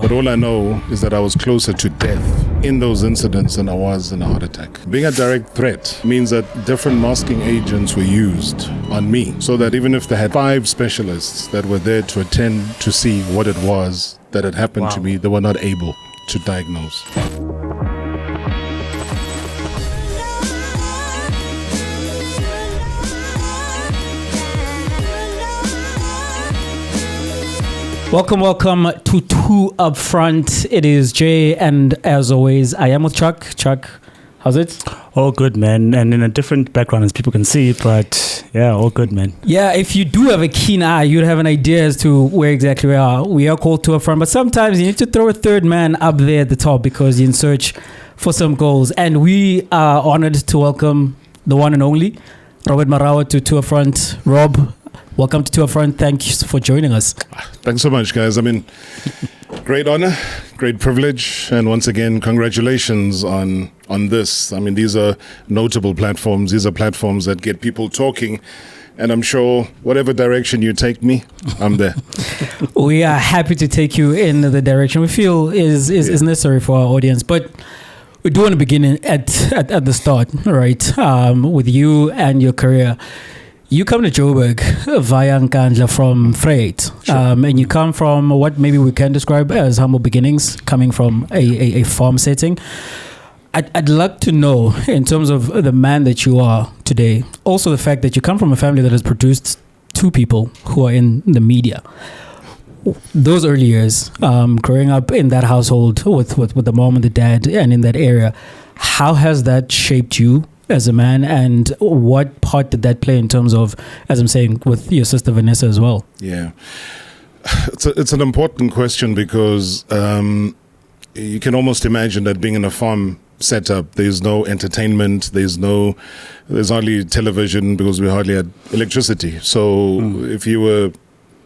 But all I know is that I was closer to death in those incidents than I was in a heart attack. Being a direct threat means that different masking agents were used on me, so that even if they had 5 specialists that were there to attend to see what it was that had happened to me, they were not able to diagnose. Welcome to Two Up Front. It is Jay, and as always, I am with Chuck. Chuck, how's it? All good, man, and in a different background as people can see, but yeah, all good, man. Yeah, if you do have a keen eye, you'd have an idea as to where exactly we are. We are called Two Up Front, but sometimes you need to throw a third man up there at the top because you're in search for some goals. And we are honored to welcome the one and only Robert Marawa to Two Up Front. Rob, welcome to Two Up Front. Thanks for joining us. Thanks so much, guys. I mean, great honor, great privilege, and once again, congratulations on this. I mean, these are notable platforms. These are platforms that get people talking, and I'm sure whatever direction you take me, I'm there. We are happy to take you in the direction we feel is necessary for our audience, but we do want to begin at the start, right? With you and your career. You come to Joburg via Nkandla from Freight, sure. And you come from what maybe we can describe as humble beginnings, coming from a farm setting. I'd like to know, in terms of the man that you are today, also the fact that you come from a family that has produced 2 people who are in the media. Those early years, growing up in that household with the mom and the dad and in that area, how has that shaped you as a man, and what part did that play in terms of, as I'm saying, with your sister Vanessa as well? Yeah, it's an important question because you can almost imagine that being in a farm setup, there's no entertainment, there's hardly television because we hardly had electricity. So if you were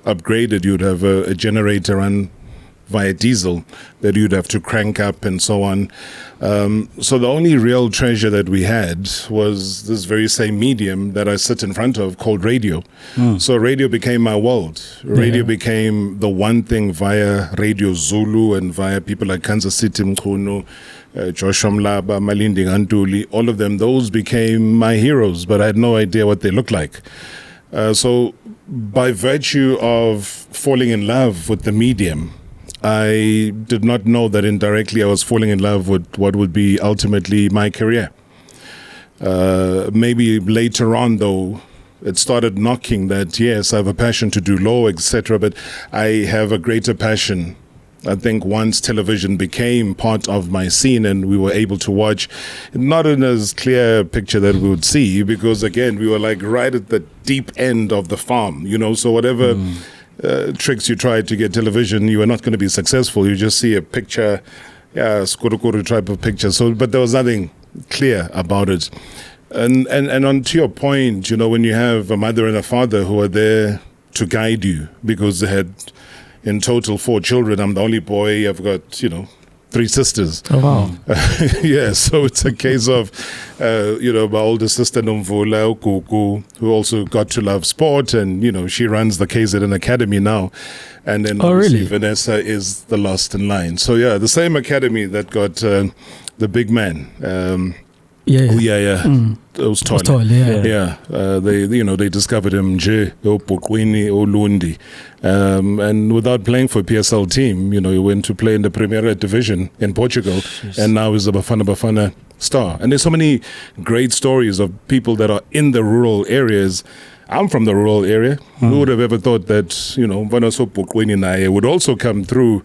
upgraded, you'd have a generator run via diesel that you'd have to crank up and so on. So the only real treasure that we had was this very same medium that I sit in front of called radio. So radio became my world. Radio became the one thing via Radio Zulu and via people like Kansas City Mkhono, Joshua Mlaba, Malindi Gantuli, all of them. Those became my heroes, but I had no idea what they looked like. So by virtue of falling in love with the medium, I did not know that indirectly I was falling in love with what would be ultimately my career. Maybe later on, though, it started knocking that, yes, I have a passion to do law, etc., but I have a greater passion. I think once television became part of my scene and we were able to watch, not in as clear a picture that we would see, because again, we were like right at the deep end of the farm, so whatever tricks you tried to get television, you were not going to be successful. You just see a picture, skuru type of picture. So, but there was nothing clear about it. And on to your point, when you have a mother and a father who are there to guide you, because they had in total 4 children. I'm the only boy. I've got 3 sisters. Oh wow! Yeah, so it's a case of my older sister Nomvula Kuku, who also got to love sport, and she runs the KZN Academy now, and then really? Vanessa is the last in line. So yeah, the same academy that got the big man. It was tall. They discovered him, Olundi, and without playing for PSL team, he went to play in the Premier Division in Portugal, and now is a Bafana star. And there's so many great stories of people that are in the rural areas. I'm from the rural area. Who would have ever thought that, Vanaso Pukwini Naye would also come through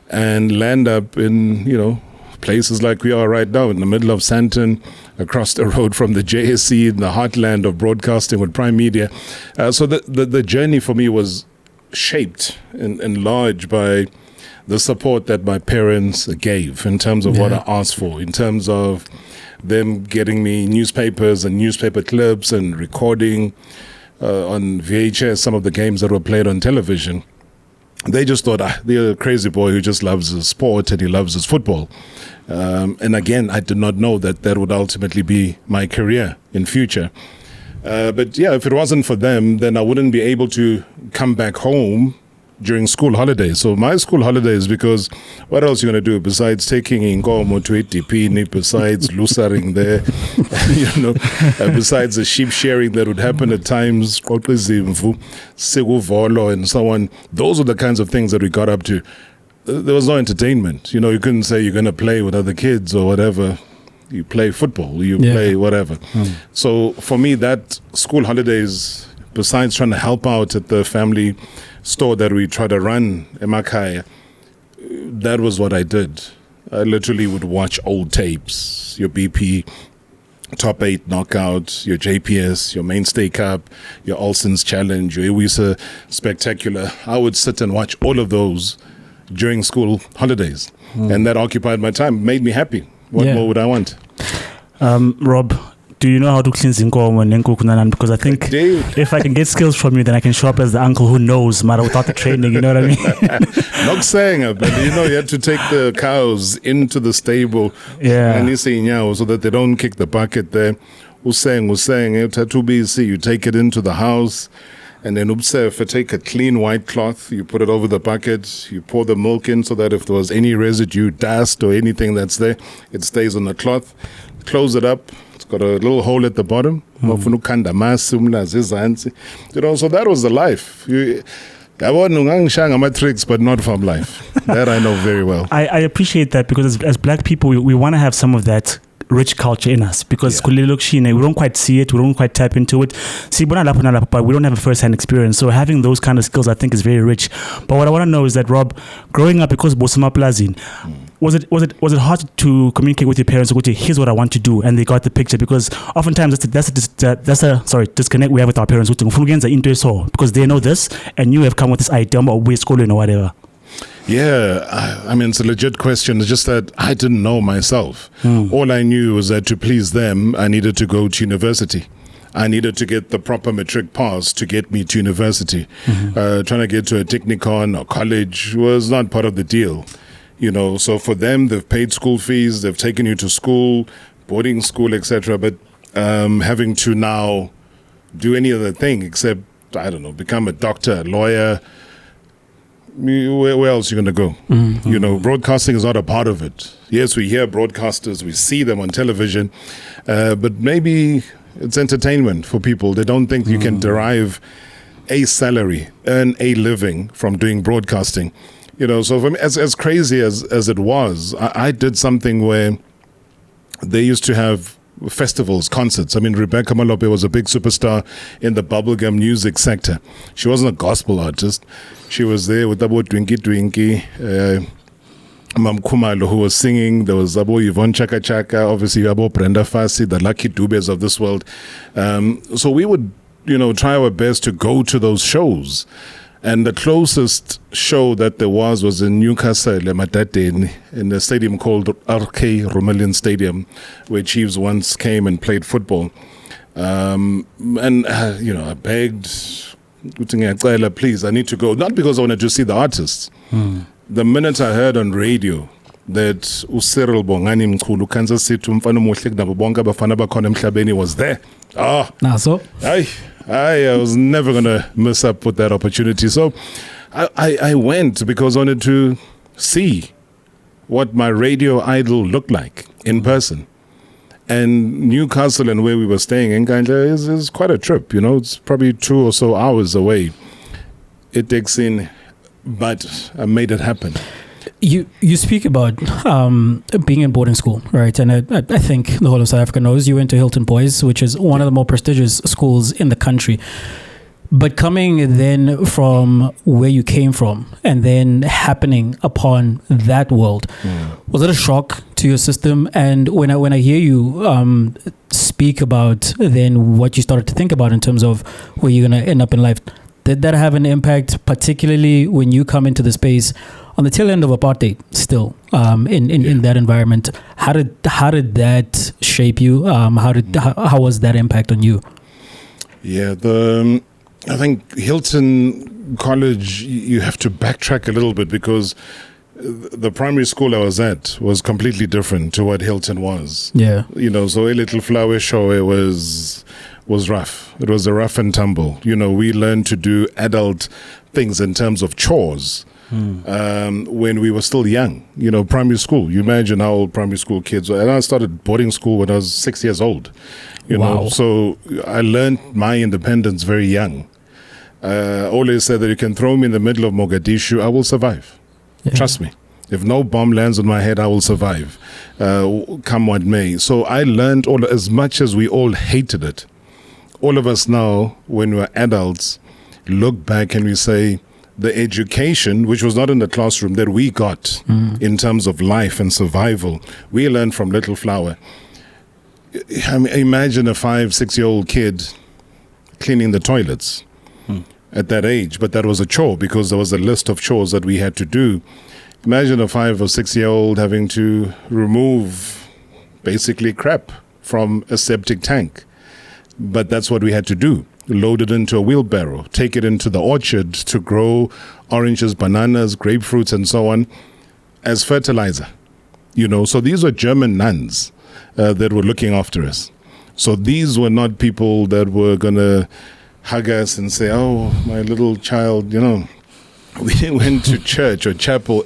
and land up in, places like we are right now in the middle of Sandton, across the road from the JSC, in the heartland of broadcasting with Prime Media. So the journey for me was shaped and large by the support that my parents gave in terms of what I asked for, in terms of them getting me newspapers and newspaper clips and recording on VHS some of the games that were played on television. They just thought, they're a crazy boy who just loves his sport and he loves his football. And again, I did not know that would ultimately be my career in future. But yeah, if it wasn't for them, then I wouldn't be able to come back home during school holidays. So my school holidays, because what else are you going to do besides taking inkomo to ATP, besides lusering there, besides the sheep sharing that would happen at times, and so on. Those are the kinds of things that we got up to. There was no entertainment. You couldn't say you're going to play with other kids or whatever. You play football, you play whatever. So for me, that school holidays, besides trying to help out at the family store that we try to run in Makaya, that was what I did. I literally would watch old tapes, your BP, Top 8 Knockout, your JPS, your Mainstay Cup, your Olsen's Challenge, your Iwisa Spectacular. I would sit and watch all of those during school holidays. And that occupied my time, made me happy. What more would I want? Rob, do you know how to cleanse inkomo and nkukunanan? Because I think if I can get skills from you, then I can show up as the uncle who knows, mara, without the training, you know what I mean? Not saying it, but you had to take the cows into the stable and so that they don't kick the bucket there. Was saying, you take it into the house. And then take a clean white cloth, you put it over the bucket, you pour the milk in so that if there was any residue, dust or anything that's there, it stays on the cloth. Close it up. It's got a little hole at the bottom. So that was the life. I wasn't my tricks, but not from life. That I know very well. I appreciate that, because as black people, we want to have some of that rich culture in us, because we don't quite see it, we don't quite tap into it. But we don't have a first-hand experience. So having those kind of skills, I think, is very rich. But what I want to know is that, Rob, growing up, because Bosama Plazin, was it hard to communicate with your parents? Here's what I want to do, and they got the picture? Because oftentimes that's a disconnect we have with our parents, because they know this, and you have come with this idea about we're schooling or whatever. Yeah, I mean, it's a legit question. It's just that I didn't know myself. All I knew was that to please them, I needed to go to university. I needed to get the proper matric pass to get me to university. Trying to get to a technicon or college was not part of the deal. So for them, they've paid school fees, they've taken you to school, boarding school, etc. But having to now do any other thing except, I don't know, become a doctor, a lawyer, where else are you going to go? Broadcasting is not a part of it. Yes, we hear broadcasters, we see them on television, but maybe it's entertainment for people. They don't think you can derive a salary, earn a living from doing broadcasting. So for me, as crazy as it was, I did something where they used to have festivals, concerts. I mean, Rebecca Malope was a big superstar in the bubblegum music sector. She wasn't a gospel artist. She was there with Abo Twinkie, Mam Kumalo, who was singing. There was Abo Yvonne Chaka Chaka, obviously Abo Brenda Fassi, the Lucky Dubes of this world. So we would, try our best to go to those shows. And the closest show that there was in Newcastle, in a stadium called RK Romelian Stadium, where Chiefs once came and played football. I begged, please, I need to go. Not because I wanted to see the artists. The minute I heard on radio that Cyril Bongani Mkhulu, Kansas City, was there. I was never going to mess up with that opportunity. So I went because I wanted to see what my radio idol looked like in person. And Newcastle and where we were staying in Ganja is quite a trip. It's probably 2 or so hours away. It takes in, but I made it happen. You speak about being in boarding school, right? And I think the whole of South Africa knows you went to Hilton Boys, which is one of the more prestigious schools in the country. But coming then from where you came from and then happening upon that world, was it a shock to your system? And when I hear you speak about then what you started to think about in terms of where you're going to end up in life, did that have an impact, particularly when you come into the space on the tail end of apartheid still in that environment? How did that shape you? How was that impact on you? Yeah, I think Hilton College, you have to backtrack a little bit because the primary school I was at was completely different to what Hilton was. Yeah. So a little flower show, it was was rough. It was a rough and tumble. We learned to do adult things in terms of chores when we were still young. Primary school. You imagine how old primary school kids were. And I started boarding school when I was 6 years old. Wow. So I learned my independence very young. Always said that you can throw me in the middle of Mogadishu, I will survive. Yeah. Trust me. If no bomb lands on my head, I will survive, come what may. So I learned as much as we all hated it. All of us now, when we're adults, look back and we say the education, which was not in the classroom, that we got in terms of life and survival, we learned from Little Flower. Imagine a 5-6-year-old kid cleaning the toilets at that age, but that was a chore because there was a list of chores that we had to do. Imagine a 5 or 6-year-old having to remove basically crap from a septic tank. But that's what we had to do. Load it into a wheelbarrow, take it into the orchard to grow oranges, bananas, grapefruits, and so on as fertilizer. So these were German nuns that were looking after us. So these were not people that were going to hug us and say, oh, my little child, We went to church or chapel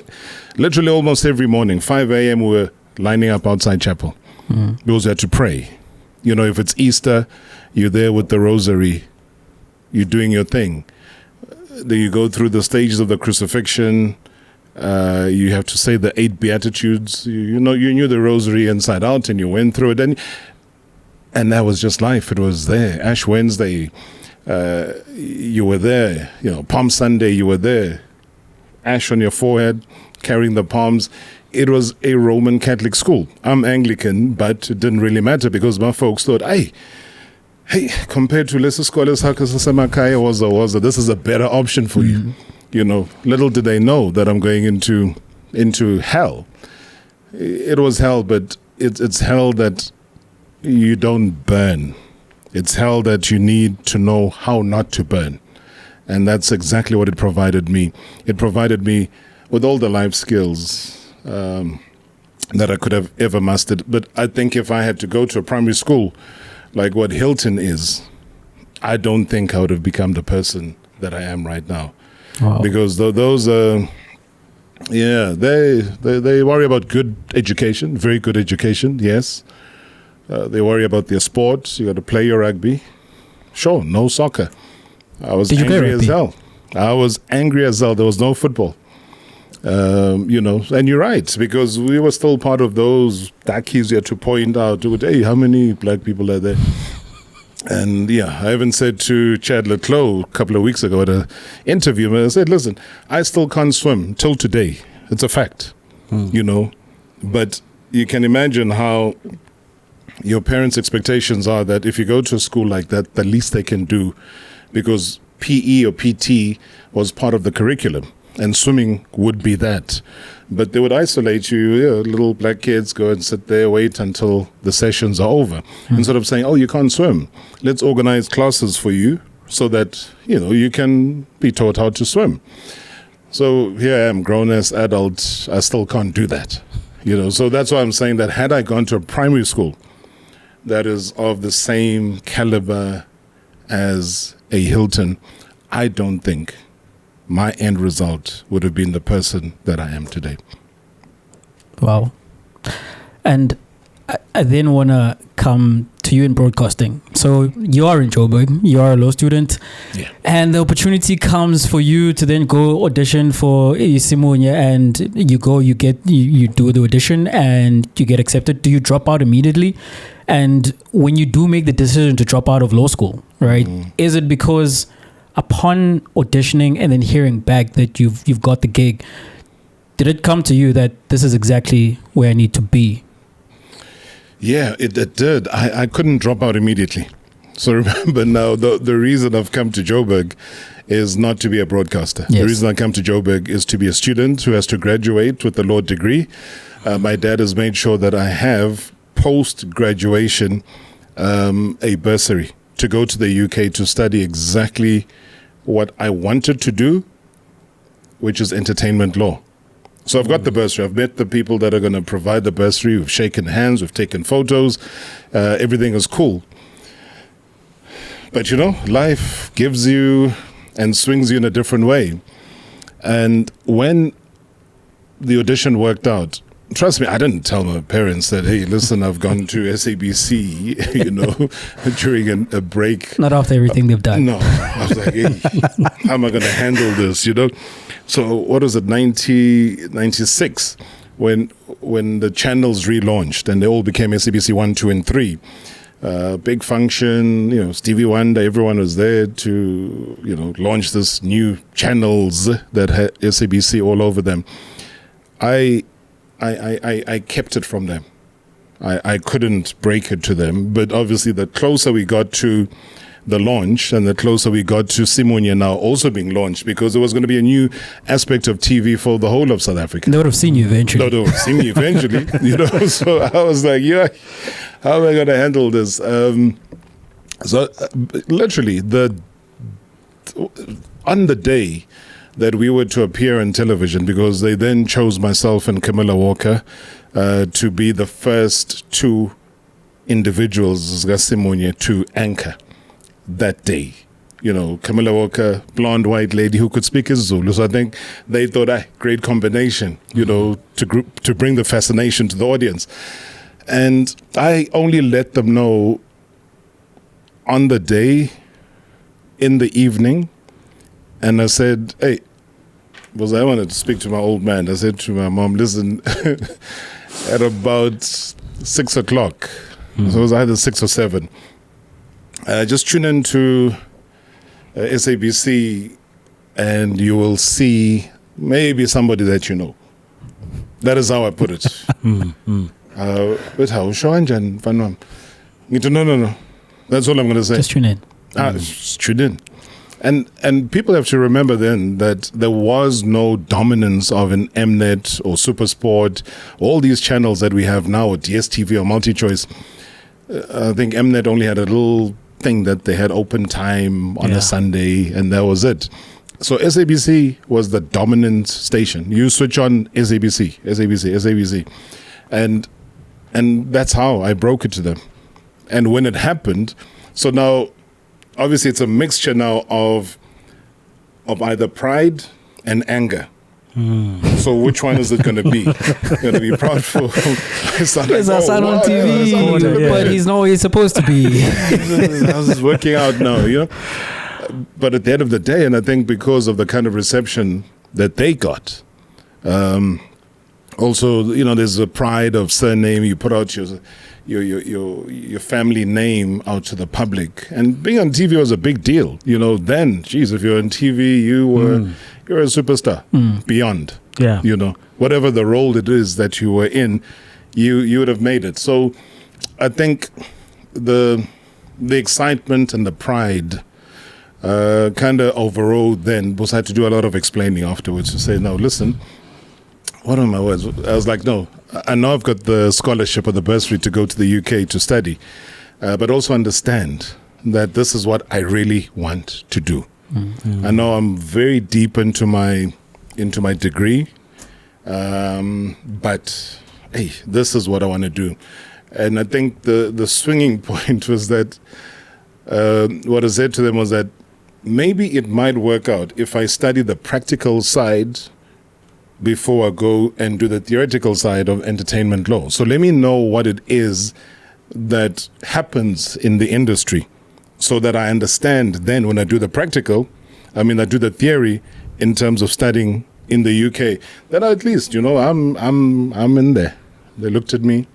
literally almost every morning. 5 a.m. we were lining up outside chapel because we had to pray. If it's Easter, you're there with the rosary. You're doing your thing. Then you go through the stages of the crucifixion. You have to say the 8 Beatitudes. You knew the rosary inside out and you went through it. And that was just life. It was there. Ash Wednesday, you were there. Palm Sunday, you were there. Ash on your forehead, carrying the palms. It was a Roman Catholic school. I'm Anglican, but it didn't really matter because my folks thought, hey, compared to lesser scholars, Waza, this is a better option for you. Little did they know that I'm going into hell. It was hell, but it's hell that you don't burn. It's hell that you need to know how not to burn. And that's exactly what it provided me. It provided me with all the life skills that I could have ever mastered. But I think if I had to go to a primary school like what Hilton is, I don't think I would have become the person that I am right now. Wow. Because those they worry about good education, very good education, yes. They worry about their sports. You got to play your rugby. Sure, no soccer. I was angry as hell. There was no football. And you're right, because we were still part of those darkies you had to point out, hey, how many black people are there? And I even said to Chad Leclos a couple of weeks ago at an interview, I said, listen, I still can't swim till today. It's a fact, But you can imagine how your parents' expectations are that if you go to a school like that, the least they can do, because PE or PT was part of the curriculum, and swimming would be that. But they would isolate you, little black kids go and sit there, wait until the sessions are over. Instead of saying, oh, you can't swim, let's organize classes for you so that, you can be taught how to swim. So here I am, grown as adult, I still can't do that. So that's why I'm saying that had I gone to a primary school that is of the same caliber as a Hilton, I don't think my end result would have been the person that I am today. Wow. And I then want to come to you in broadcasting. So you are in Joburg, you are a law student, and the opportunity comes for you to then go audition for Isimunya, and you go, you do the audition and you get accepted. Do you drop out immediately? And when you do make the decision to drop out of law school, right, is it because upon auditioning and then hearing back that you've got the gig, did it come to you that this is exactly where I need to be? Yeah, it did. I couldn't drop out immediately. So remember now, the reason I've come to Joburg is not to be a broadcaster. Yes. The reason I come to Joburg is to be a student who has to graduate with a law degree. My dad has made sure that I have post-graduation a bursary to go to the UK to study exactly what I wanted to do, which is entertainment law. So I've got the bursary. I've met the people that are going to provide the bursary. We've shaken hands. We've taken photos. Everything is cool. But life gives you and swings you in a different way. And when the audition worked out, trust me, I didn't tell my parents that, hey, listen, I've gone to SABC, during a break. Not after everything they've done. No. I was like, hey, how am I going to handle this, So what was it, 1996, when the channels relaunched and they all became SABC 1, 2, and 3. Big function, Stevie Wonder, everyone was there to, launch this new channels that had SABC all over them. I kept it from them. I couldn't break it to them. But obviously, the closer we got to the launch and the closer we got to Simunye now also being launched, because there was going to be a new aspect of TV for the whole of South Africa. They would have seen you eventually. They would have seen me eventually. So I was like, how am I going to handle this? Literally, on the day that we were to appear on television, because they then chose myself and Camilla Walker to be the first two individuals, Simunye, to anchor that day. Camilla Walker, blonde white lady who could speak Zulu. So I think they thought, great combination, to bring the fascination to the audience. And I only let them know on the day, in the evening, and I said, hey, because I wanted to speak to my old man. I said to my mom, listen, at about 6 o'clock, so it was either 6 or 7, just tune into SABC and you will see maybe somebody that you know. That is how I put it. But how? No. That's all I'm going to say. Just tune in. Just tune in. And people have to remember then that there was no dominance of an Mnet or Supersport, all these channels that we have now, or DSTV or MultiChoice. I think Mnet only had a little thing that they had open time on a Sunday, and that was it. So SABC was the dominant station. You switch on SABC. And that's how I broke it to them. And when it happened, so now, obviously, it's a mixture now of either pride and anger. So which one is it going to be? Going to be proud for his son? There's our son on TV, but he's not where he's supposed to be. How's this working out now? But at the end of the day, and I think because of the kind of reception that they got, also, there's a pride of surname. You put out your family name out to the public, and being on TV was a big deal. Then, geez, if you're on TV, you're a superstar beyond. Yeah. Whatever the role it is that you were in, you would have made it. So, I think the excitement and the pride kind of overrode then, because I had to do a lot of explaining afterwards to say, no, listen. What are my words? I was like, no, I know I've got the scholarship or the bursary to go to the UK to study, but also understand that this is what I really want to do. I know I'm very deep into my degree, but hey, this is what I want to do. And I think the swinging point was that what I said to them was that maybe it might work out if I study the practical side before I go and do the theoretical side of entertainment law. So let me know what it is that happens in the industry so that I understand then when I do the practical, I do the theory in terms of studying in the UK, then at least, I'm in there. They looked at me,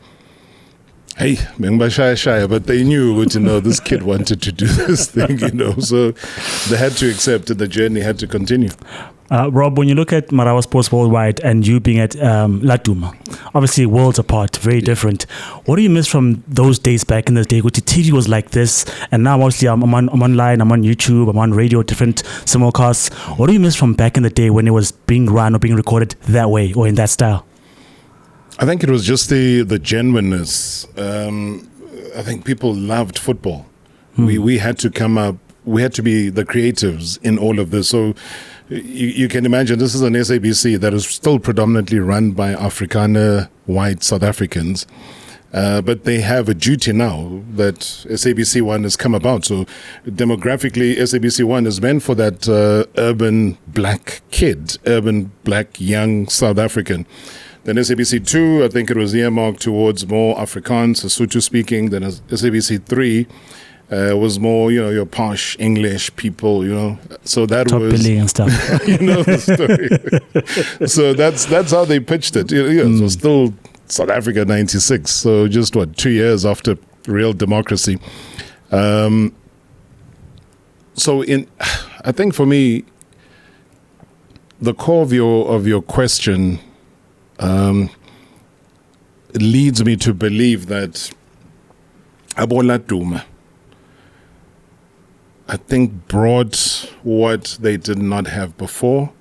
hey, but they knew, this kid wanted to do this thing, so they had to accept that the journey had to continue. Rob, when you look at Marawa Sports Worldwide and you being at Latuma, obviously worlds apart, very different. What do you miss from those days back in the day? TV was like this, and now obviously I'm online, I'm on YouTube, I'm on radio, different simulcasts. What do you miss from back in the day when it was being run or being recorded that way or in that style? I think it was just the genuineness. I think people loved football. We had to come up, we had to be the creatives in all of this. So you can imagine this is an SABC that is still predominantly run by Afrikaner white South Africans. But they have a duty now that SABC 1 has come about. So demographically, SABC 1 is meant for that urban black kid, urban black young South African. Then SABC 2, I think it was earmarked towards more Afrikaans, Sotho speaking. Then SABC 3 was more, your posh English people, So that Top was billing and stuff. The story. So that's how they pitched it. So still South Africa 96. So just 2 years after real democracy. I think for me, the core of your question leads me to believe that Abola Duma, I think, brought what they did not have before,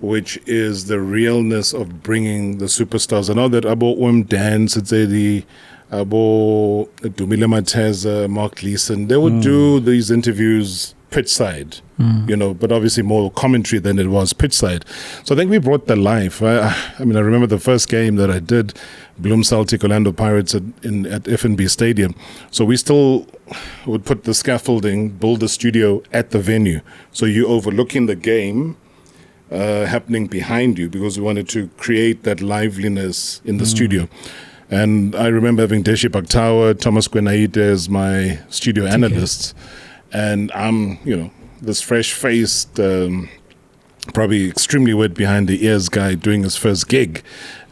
which is the realness of bringing the superstars. I know that Abo dance, it's the Abo Dumile Mateza, Mark Leeson, they would do these interviews pitchside, but obviously more commentary than it was pitchside. So I think we brought the life. I remember the first game that I did, Bloem Celtic, Orlando Pirates at FNB Stadium. So we still would put the scaffolding, build the studio at the venue. So you're overlooking the game happening behind you, because we wanted to create that liveliness in the studio. And I remember having Deshi Baktawa, Thomas Kwenaite as my studio analysts. And I'm, this fresh-faced, probably extremely wet behind the ears guy doing his first gig.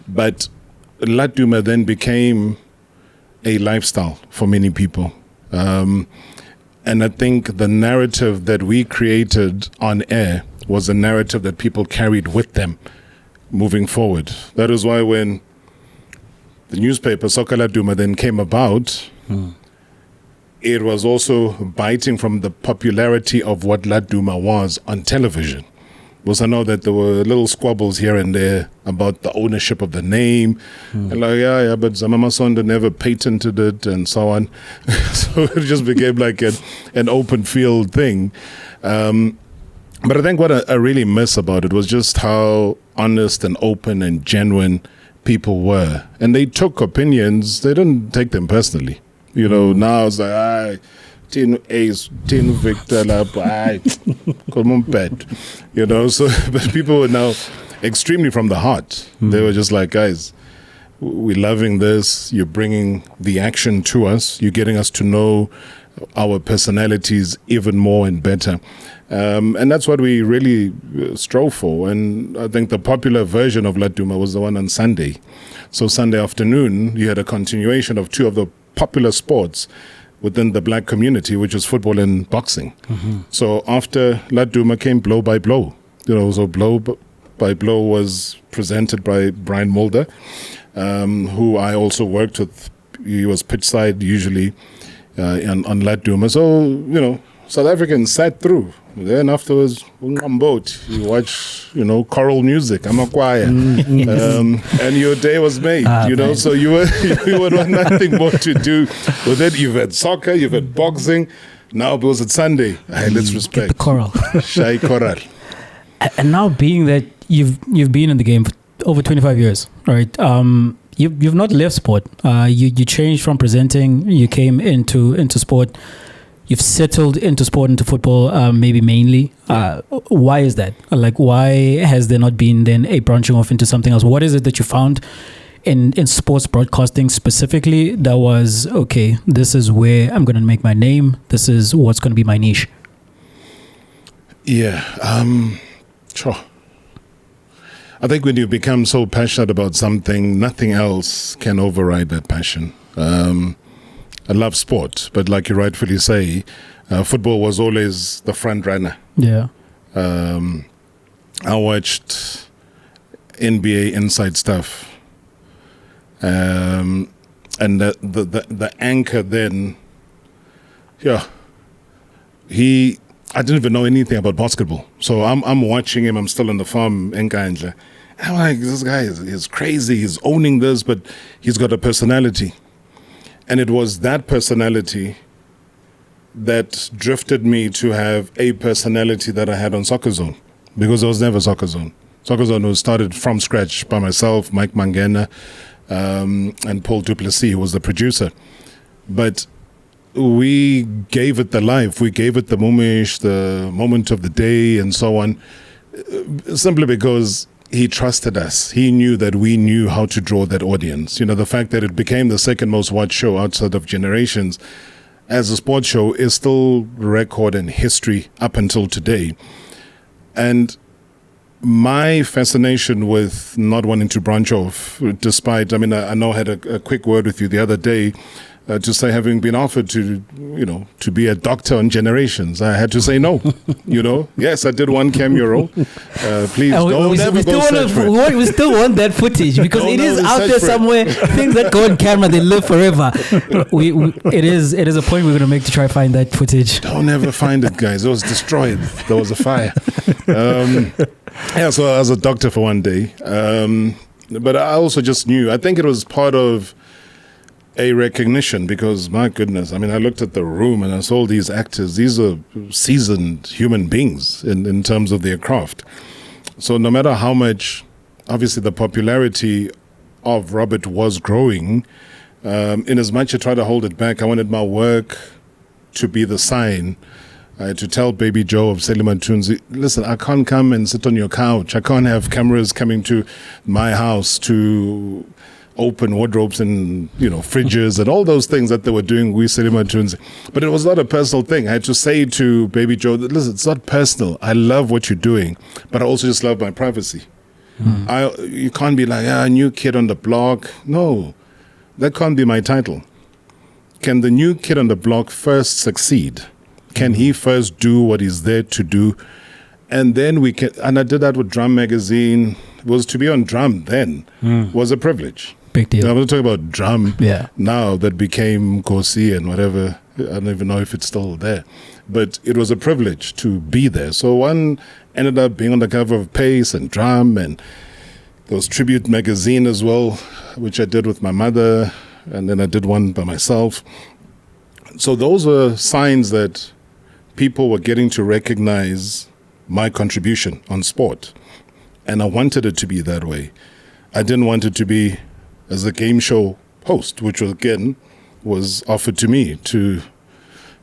But Laduma then became a lifestyle for many people. And I think the narrative that we created on air was a narrative that people carried with them moving forward. That is why when the newspaper Soka Laduma then came about, it was also biting from the popularity of what Laduma was on television. Because I know that there were little squabbles here and there about the ownership of the name. And but Zamama Sonda never patented it and so on. So it just became like an open field thing. But I think what I really miss about it was just how honest and open and genuine people were. And they took opinions, they didn't take them personally. Now it's like, Tin Ace, Tin Victor, come on, pet. So, but people were now extremely from the heart. They were just like, guys, we're loving this. You're bringing the action to us. You're getting us to know our personalities even more and better. And that's what we really strove for. And I think the popular version of Laduma was the one on Sunday. So Sunday afternoon, you had a continuation of two of the popular sports within the black community, which was football and boxing. So after Laduma came Blow by Blow. So Blow by Blow was presented by Brian Mulder, who I also worked with. He was pitchside usually on Laduma. So, South Africans sat through. Then afterwards, boat. You watch, choral music. I'm a choir, and your day was made. So you would want nothing more to do with it. You've had soccer, you've had boxing. Now because it's Sunday, let's respect the choral. Shy choral. And now, being that you've been in the game for over 25 years, right? You've not left sport. You changed from presenting. You came into sport. You've settled into sport, into football, maybe mainly. Why is that? Why has there not been then a branching off into something else? What is it that you found in sports broadcasting specifically that was, okay, this is where I'm going to make my name. This is what's going to be my niche? Yeah, sure. I think when you become so passionate about something, nothing else can override that passion. I love sport, but like you rightfully say, football was always the front runner. Yeah. I watched NBA Inside Stuff, and the anchor then, I didn't even know anything about basketball. So I'm watching him. I'm still on the farm, Enkandla. I'm like, this guy is crazy. He's owning this, but he's got a personality. And it was that personality that drifted me to have a personality that I had on Soccer Zone, because I was never Soccer Zone. Soccer Zone was started from scratch by myself, Mike Mangena, and Paul Duplessis, who was the producer. But we gave it the life. We gave it the mumish, the moment of the day, and so on, simply because he trusted us. He knew that we knew how to draw that audience. You know, the fact that it became the second most watched show outside of Generations as a sports show is still record and history up until today. And my fascination with not wanting to branch off, despite, I know I had a quick word with you the other day, to say, having been offered to be a doctor on Generations, I had to say no. Yes, I did one cameo role. Please don't ever go search for it. We still want that footage because it is out there somewhere. Things that go on camera, they live forever. It is a point we're going to make to try to find that footage. Don't ever find it, guys. It was destroyed. There was a fire. So I was a doctor for one day. But I also just knew, I think it was part of a recognition, because my goodness, I looked at the room and I saw these actors. These are seasoned human beings in terms of their craft. So no matter how much, obviously, the popularity of Robert was growing, in as much I tried to hold it back, I wanted my work to be the sign. I had to tell Baby Joe of Selima Tunzi, listen, I can't come and sit on your couch. I can't have cameras coming to my house to open wardrobes and fridges and all those things that they were doing with Selima Tunzi. But it was not a personal thing. I had to say to Baby Joe that, listen, it's not personal. I love what you're doing, but I also just love my privacy. You can't be like, new kid on the block. No, that can't be my title. Can the new kid on the block first succeed? Can he first do what he's there to do? And then we can, and I did that with Drum Magazine. Was to be on Drum then was a privilege. Big deal. I'm not talking about Drum Yeah. now that became Kosi and whatever. I don't even know if it's still there. But it was a privilege to be there. So one ended up being on the cover of Pace and Drum, and there was Tribute Magazine as well, which I did with my mother, and then I did one by myself. So those were signs that people were getting to recognize my contribution on sport. And I wanted it to be that way. I didn't want it to be as a game show host, which was, again, was offered to me to,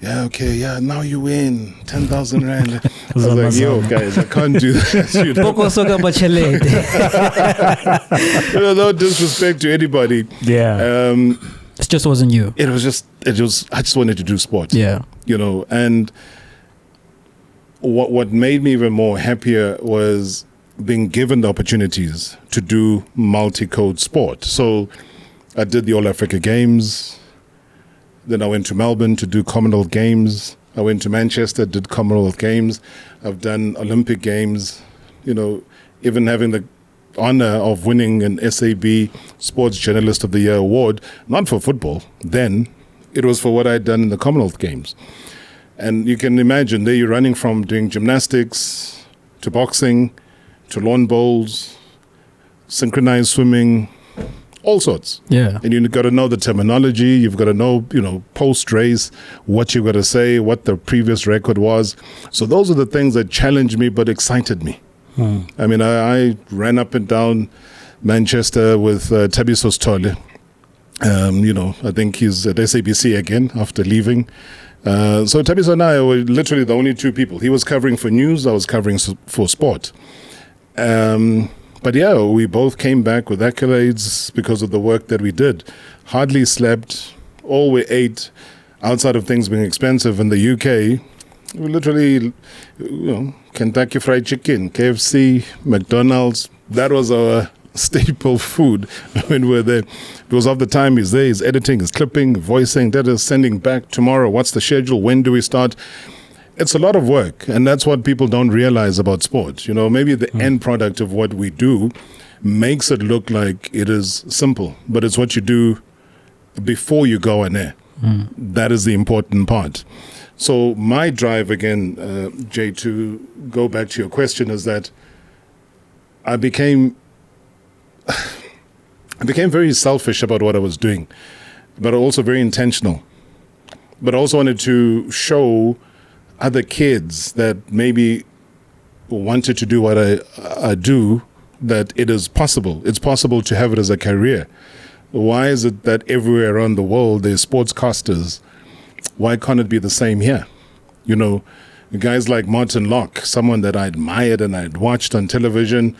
now you win 10,000 rand. I was like, yo, guys, I can't do that. No disrespect to anybody. Yeah. It just wasn't you. I just wanted to do sport. Yeah. And what made me even more happier was being given the opportunities to do multi-code sport. So I did the All Africa Games. Then I went to Melbourne to do Commonwealth Games. I went to Manchester, did Commonwealth Games. I've done Olympic Games. Even having the honor of winning an SAB Sports Journalist of the Year award, not for football. Then it was for what I'd done in the Commonwealth Games. And you can imagine there you're running from doing gymnastics to boxing to lawn bowls, synchronized swimming, all sorts. Yeah. And you've got to know the terminology. You've got to know, post-race, what you've got to say, what the previous record was. So those are the things that challenged me but excited me. I ran up and down Manchester with Thabiso Sithole. I think he's at SABC again after leaving. So Thabiso and I were literally the only two people. He was covering for news, I was covering for sport. But we both came back with accolades because of the work that we did. Hardly slept, all we ate, outside of things being expensive in the UK, we literally, Kentucky Fried Chicken, KFC, McDonald's, that was our staple food when we were there. Because of the time he's there, he's editing, he's clipping, voicing, that is sending back tomorrow, what's the schedule, when do we start? It's a lot of work, and that's what people don't realize about sports. Maybe the end product of what we do makes it look like it is simple, but it's what you do before you go on air. That is the important part. So my drive, again, Jay, to go back to your question, is that I became very selfish about what I was doing, but also very intentional. But I also wanted to show other kids that maybe wanted to do what I do, that it is possible. It's possible to have it as a career. Why is it that everywhere around the world there's sportscasters? Why can't it be the same here? You know, guys like Martin Locke, someone that I admired and I'd watched on television,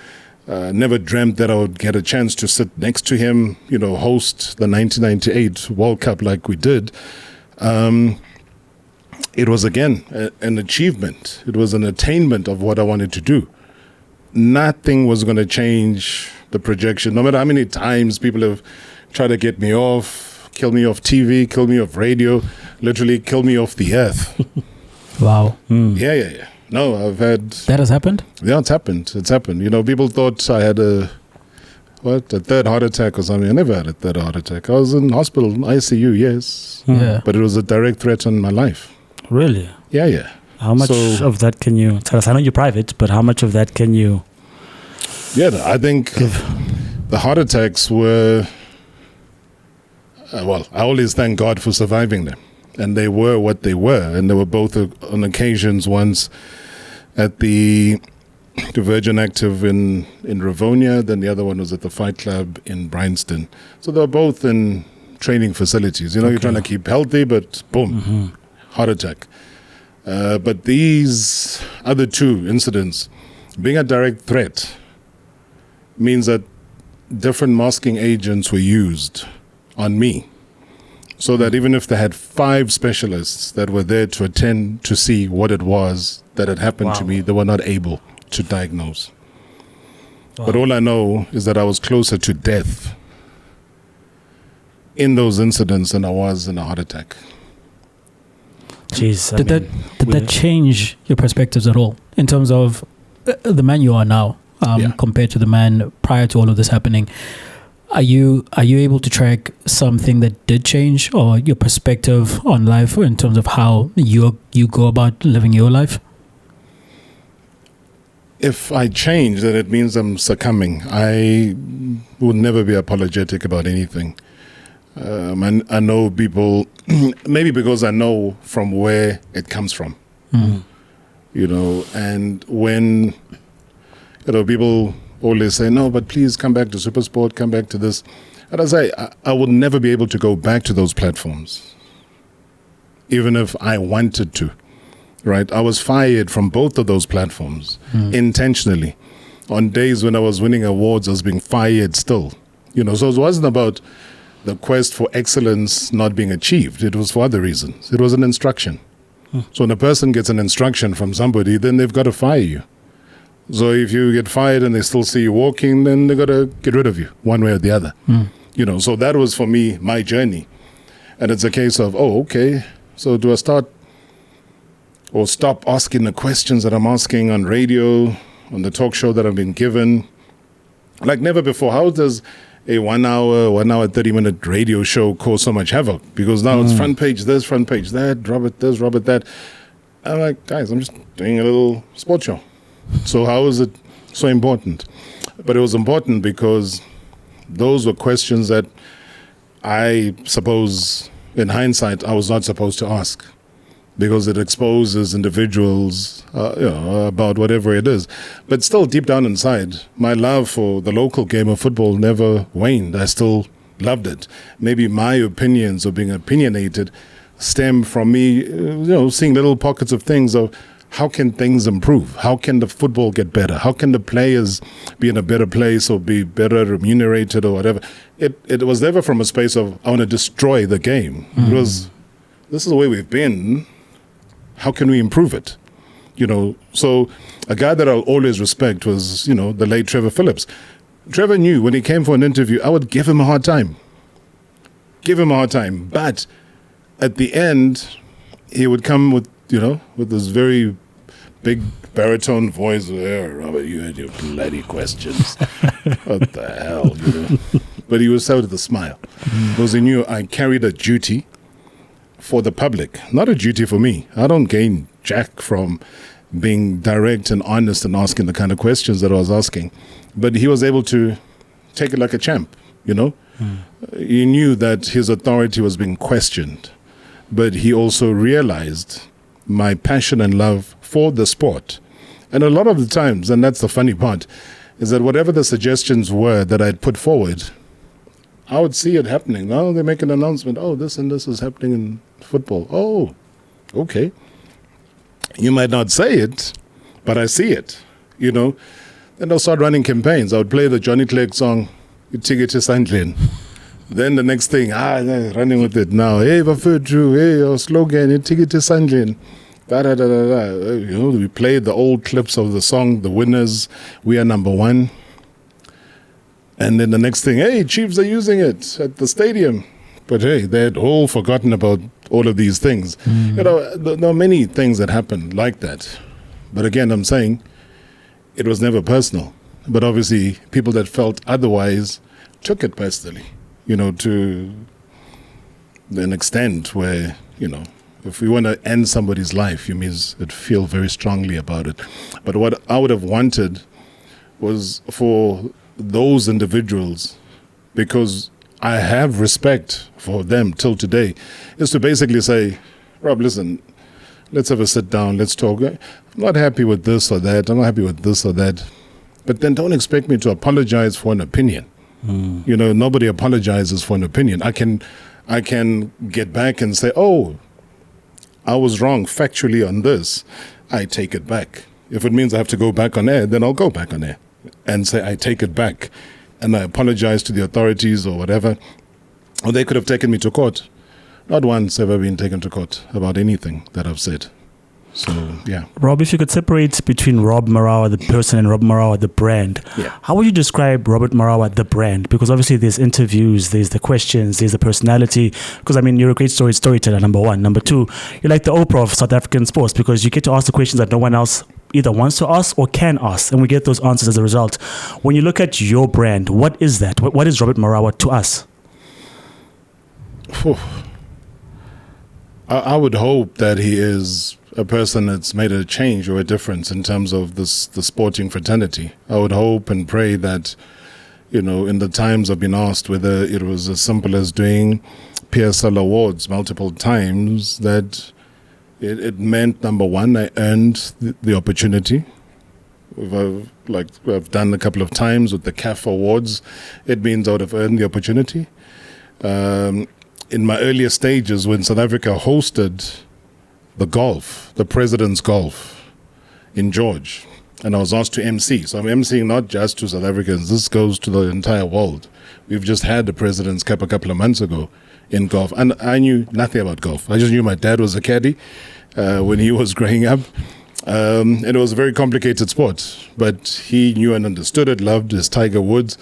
never dreamt that I would get a chance to sit next to him, you know, host the 1998 World Cup like we did. It was, again, an achievement. It was an attainment of what I wanted to do. Nothing was going to change the projection. No matter how many times people have tried to get me off, kill me off TV, kill me off radio, literally kill me off the earth. Wow. Yeah. No, I've had... That has happened? Yeah, it's happened. You know, people thought I had a third heart attack or something. I never had a third heart attack. I was in hospital, ICU, yes. Yeah. But it was a direct threat on my life. Really? Yeah. How much of that can you tell us? I know you're private, but how much of that can you... Yeah, I think the heart attacks were... I always thank God for surviving them. And they were what they were. And they were both on occasions, once at the Virgin Active in Rivonia, then the other one was at the Fight Club in Bryanston. So they were both in training facilities. You know, You're trying to keep healthy, but boom, heart attack. But these other two incidents, being a direct threat, means that different masking agents were used on me. So that even if they had 5 specialists that were there to attend to see what it was that had happened to me, they were not able to diagnose. Wow. But all I know is that I was closer to death in those incidents than I was in a heart attack. Jeez, did that change your perspectives at all in terms of the man you are now compared to the man prior to all of this happening? Are you able to track something that did change, or your perspective on life in terms of how you go about living your life? If I change, then it means I'm succumbing. I would never be apologetic about anything. I know people, maybe because I know from where it comes from, you know, and when, you know, people always say, no, but please come back to SuperSport, come back to this. And I say, I will never be able to go back to those platforms, even if I wanted to, right? I was fired from both of those platforms intentionally. On days when I was winning awards, I was being fired still, you know, so it wasn't about the quest for excellence not being achieved. It was for other reasons. It was an instruction. So when a person gets an instruction from somebody, then they've got to fire you. So if you get fired and they still see you walking, then they got to get rid of you one way or the other. You know, so that was for me, my journey. And it's a case of, okay, so do I start or stop asking the questions that I'm asking on radio, on the talk show that I've been given? Like never before. How does a 1 hour, 30-minute radio show cause so much havoc? Because now it's front page this, front page that, Robert this, Robert that. I'm like, guys, I'm just doing a little sports show. So how is it so important? But it was important because those were questions that I suppose, in hindsight, I was not supposed to ask, because it exposes individuals about whatever it is. But still, deep down inside, my love for the local game of football never waned. I still loved it. Maybe my opinions of being opinionated stem from me, seeing little pockets of things of, how can things improve? How can the football get better? How can the players be in a better place or be better remunerated or whatever? It was never from a space of, I want to destroy the game. It was, this is the way we've been. How can we improve it? You know, so a guy that I'll always respect was, the late Trevor Phillips. Trevor knew when he came for an interview, I would give him a hard time. But at the end, he would come with this very big baritone voice. Robert, you had your bloody questions. What the hell, But he was out with a smile. Because he knew I carried a duty for the public, not a duty for me. I don't gain jack from being direct and honest and asking the kind of questions that I was asking. But he was able to take it like a champ, He knew that his authority was being questioned. But he also realized my passion and love for the sport. And a lot of the times, and that's the funny part, is that whatever the suggestions were that I'd put forward, I would see it happening. Now they make an announcement, oh, this and this is happening in football. Oh, okay. You might not say it, but I see it, you know. Then I'll start running campaigns. I would play the Johnny Clegg song, Itigiti Sandlin. Then the next thing, running with it now. Hey, Bafudru, hey, our slogan, Itigiti Sandlin. You know, we played the old clips of the song, the winners, we are number one. And then the next thing, hey, Chiefs are using it at the stadium. But hey, they had all forgotten about all of these things. You know, there are many things that happen like that. But again, I'm saying it was never personal. But obviously, people that felt otherwise took it personally, you know, to an extent where, you know, if we want to end somebody's life, you means it feel very strongly about it. But what I would have wanted was for those individuals, because I have respect for them till today, is to basically say, Rob, listen, let's have a sit down, let's talk. I'm not happy with this or that, I'm not happy with this or that. But then don't expect me to apologize for an opinion. You know, nobody apologizes for an opinion. I can get back and say, oh, I was wrong factually on this. I take it back. If it means I have to go back on air, then I'll go back on air and say I take it back and I apologize to the authorities or whatever. Or they could have taken me to court. Not once ever been taken to court about anything that I've said. So, yeah. Rob, if you could separate between Rob Marawa, the person, and Rob Marawa, the brand, how would you describe Robert Marawa, the brand? Because obviously there's interviews, there's the questions, there's the personality. Because, I mean, you're a great storyteller, number one. Number two, you're like the Oprah of South African sports because you get to ask the questions that no one else either wants to ask or can ask, and we get those answers as a result. When you look at your brand, what is that? What is Robert Marawa to us? I would hope that he is a person that's made a change or a difference in terms of the sporting fraternity. I would hope and pray that, you know, in the times I've been asked whether it was as simple as doing PSL awards multiple times, that it meant, number one, I earned the opportunity. I've done a couple of times with the CAF awards. It means I would have earned the opportunity. In my earlier stages, when South Africa hosted the President's Golf in George, and I was asked to MC. So I'm MCing not just to South Africans, this goes to the entire world. We've just had the President's Cup a couple of months ago in golf, and I knew nothing about golf. I just knew my dad was a caddy when he was growing up. It was a very complicated sport, but he knew and understood it, loved his Tiger Woods,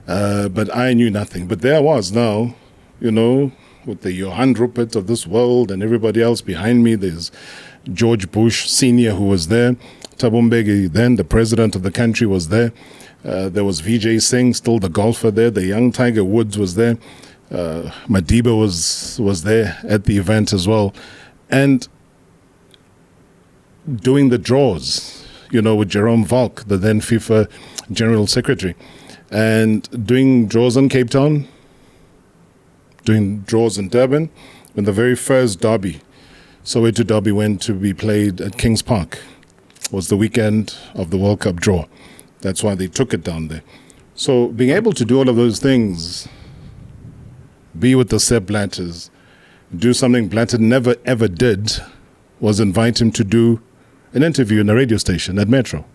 but I knew nothing. But there I was now, you know, with the Johan Rupert of this world and everybody else behind me. There's George Bush Sr. who was there. Thabo Mbeki, then the president of the country, was there. There was Vijay Singh, still the golfer there. The young Tiger Woods was there. Madiba was there at the event as well. And doing the draws, you know, with Jerome Valk, the then FIFA General Secretary, and doing draws in Cape Town, doing draws in Durban, when the very first derby, Soweto derby, went to be played at Kings Park. It was the weekend of the World Cup draw. That's why they took it down there. So being able to do all of those things, be with the Sepp Blatters, do something Blatter never ever did, was invite him to do an interview in a radio station at Metro.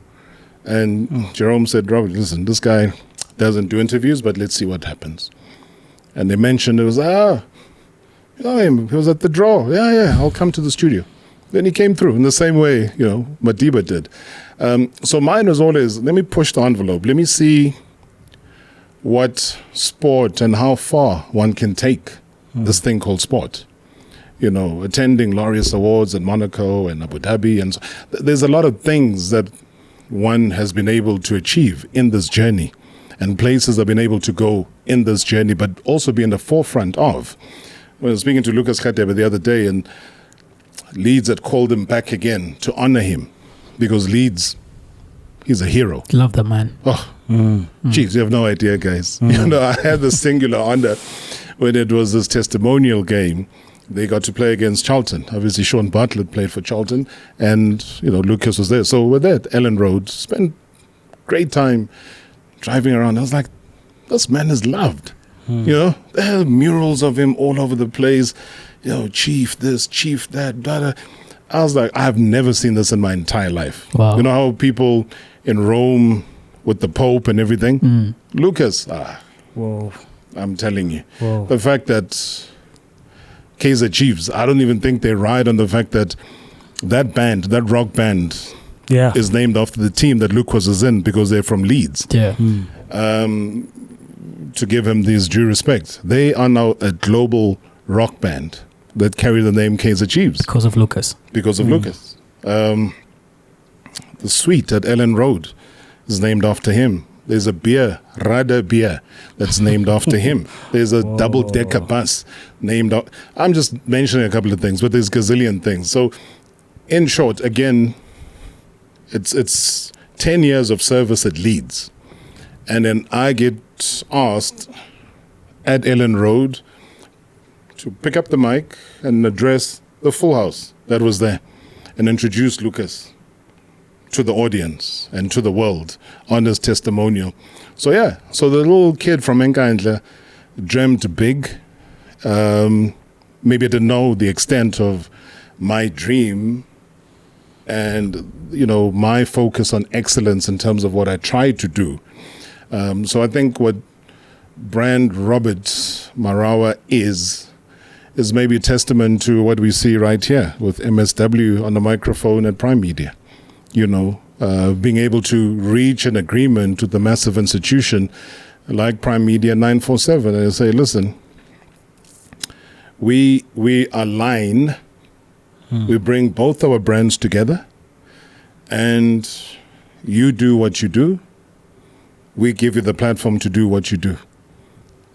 And Jerome said, Robert, listen, this guy doesn't do interviews, but let's see what happens. And they mentioned it was, you know him, he was at the draw. Yeah, I'll come to the studio. Then he came through in the same way, you know, Madiba did. So mine was always, let me push the envelope. Let me see what sport and how far one can take this thing called sport. You know, attending Laureus Awards in Monaco and Abu Dhabi. And so, there's a lot of things that one has been able to achieve in this journey, and places I've been able to go in this journey, but also be in the forefront of. When I was speaking to Lucas Khatebe the other day, and Leeds had called him back again to honor him, because Leeds, he's a hero. Love that man. Oh, geez, you have no idea, guys. You know, I had the singular honor when it was this testimonial game. They got to play against Charlton. Obviously, Sean Bartlett played for Charlton, and, you know, Lucas was there. So we're there at Ellen Road, spent great time driving around. I was like, this man is loved. You know, there are murals of him all over the place. You know, chief this, chief that, blah, blah. I was like, I have never seen this in my entire life. Wow. You know how people in Rome with the Pope and everything? Lucas, Whoa. I'm telling you. Whoa. The fact that Kaizer Chiefs, I don't even think they ride on the fact that that band, that rock band, Yeah. is named after the team that Lucas is in because they're from Leeds. Yeah. To give him this due respect, they are now a global rock band that carry the name Kaizer Chiefs Because of Lucas. because of Lucas. The suite at Ellen Road is named after him. There's a beer, Rada beer, that's named after him. There's a double-decker bus named after... I'm just mentioning a couple of things, but there's gazillion things. So, in short, again, it's 10 years of service at Leeds. And then I get asked at Ellen Road to pick up the mic and address the full house that was there and introduce Lucas to the audience and to the world on his testimonial. So yeah, so the little kid from Enkandla dreamt big. Maybe I didn't know the extent of my dream and, you know, my focus on excellence in terms of what I tried to do. So I think what brand Robert Marawa is maybe a testament to what we see right here with MSW on the microphone at Prime Media. You know, being able to reach an agreement with the massive institution like Prime Media 947 and say, listen, we align, we bring both our brands together, and you do what you do. We give you the platform to do what you do,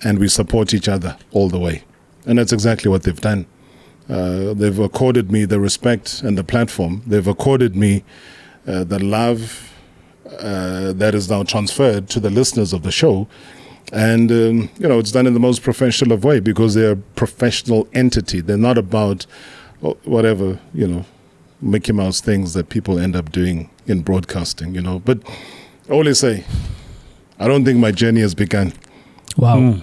and we support each other all the way. And that's exactly what they've done. They've accorded me the respect and the platform. They've accorded me the love that is now transferred to the listeners of the show. And, you know, it's done in the most professional of way because they're a professional entity. They're not about whatever, you know, Mickey Mouse things that people end up doing in broadcasting, you know. But I always say, I don't think my journey has begun. Wow.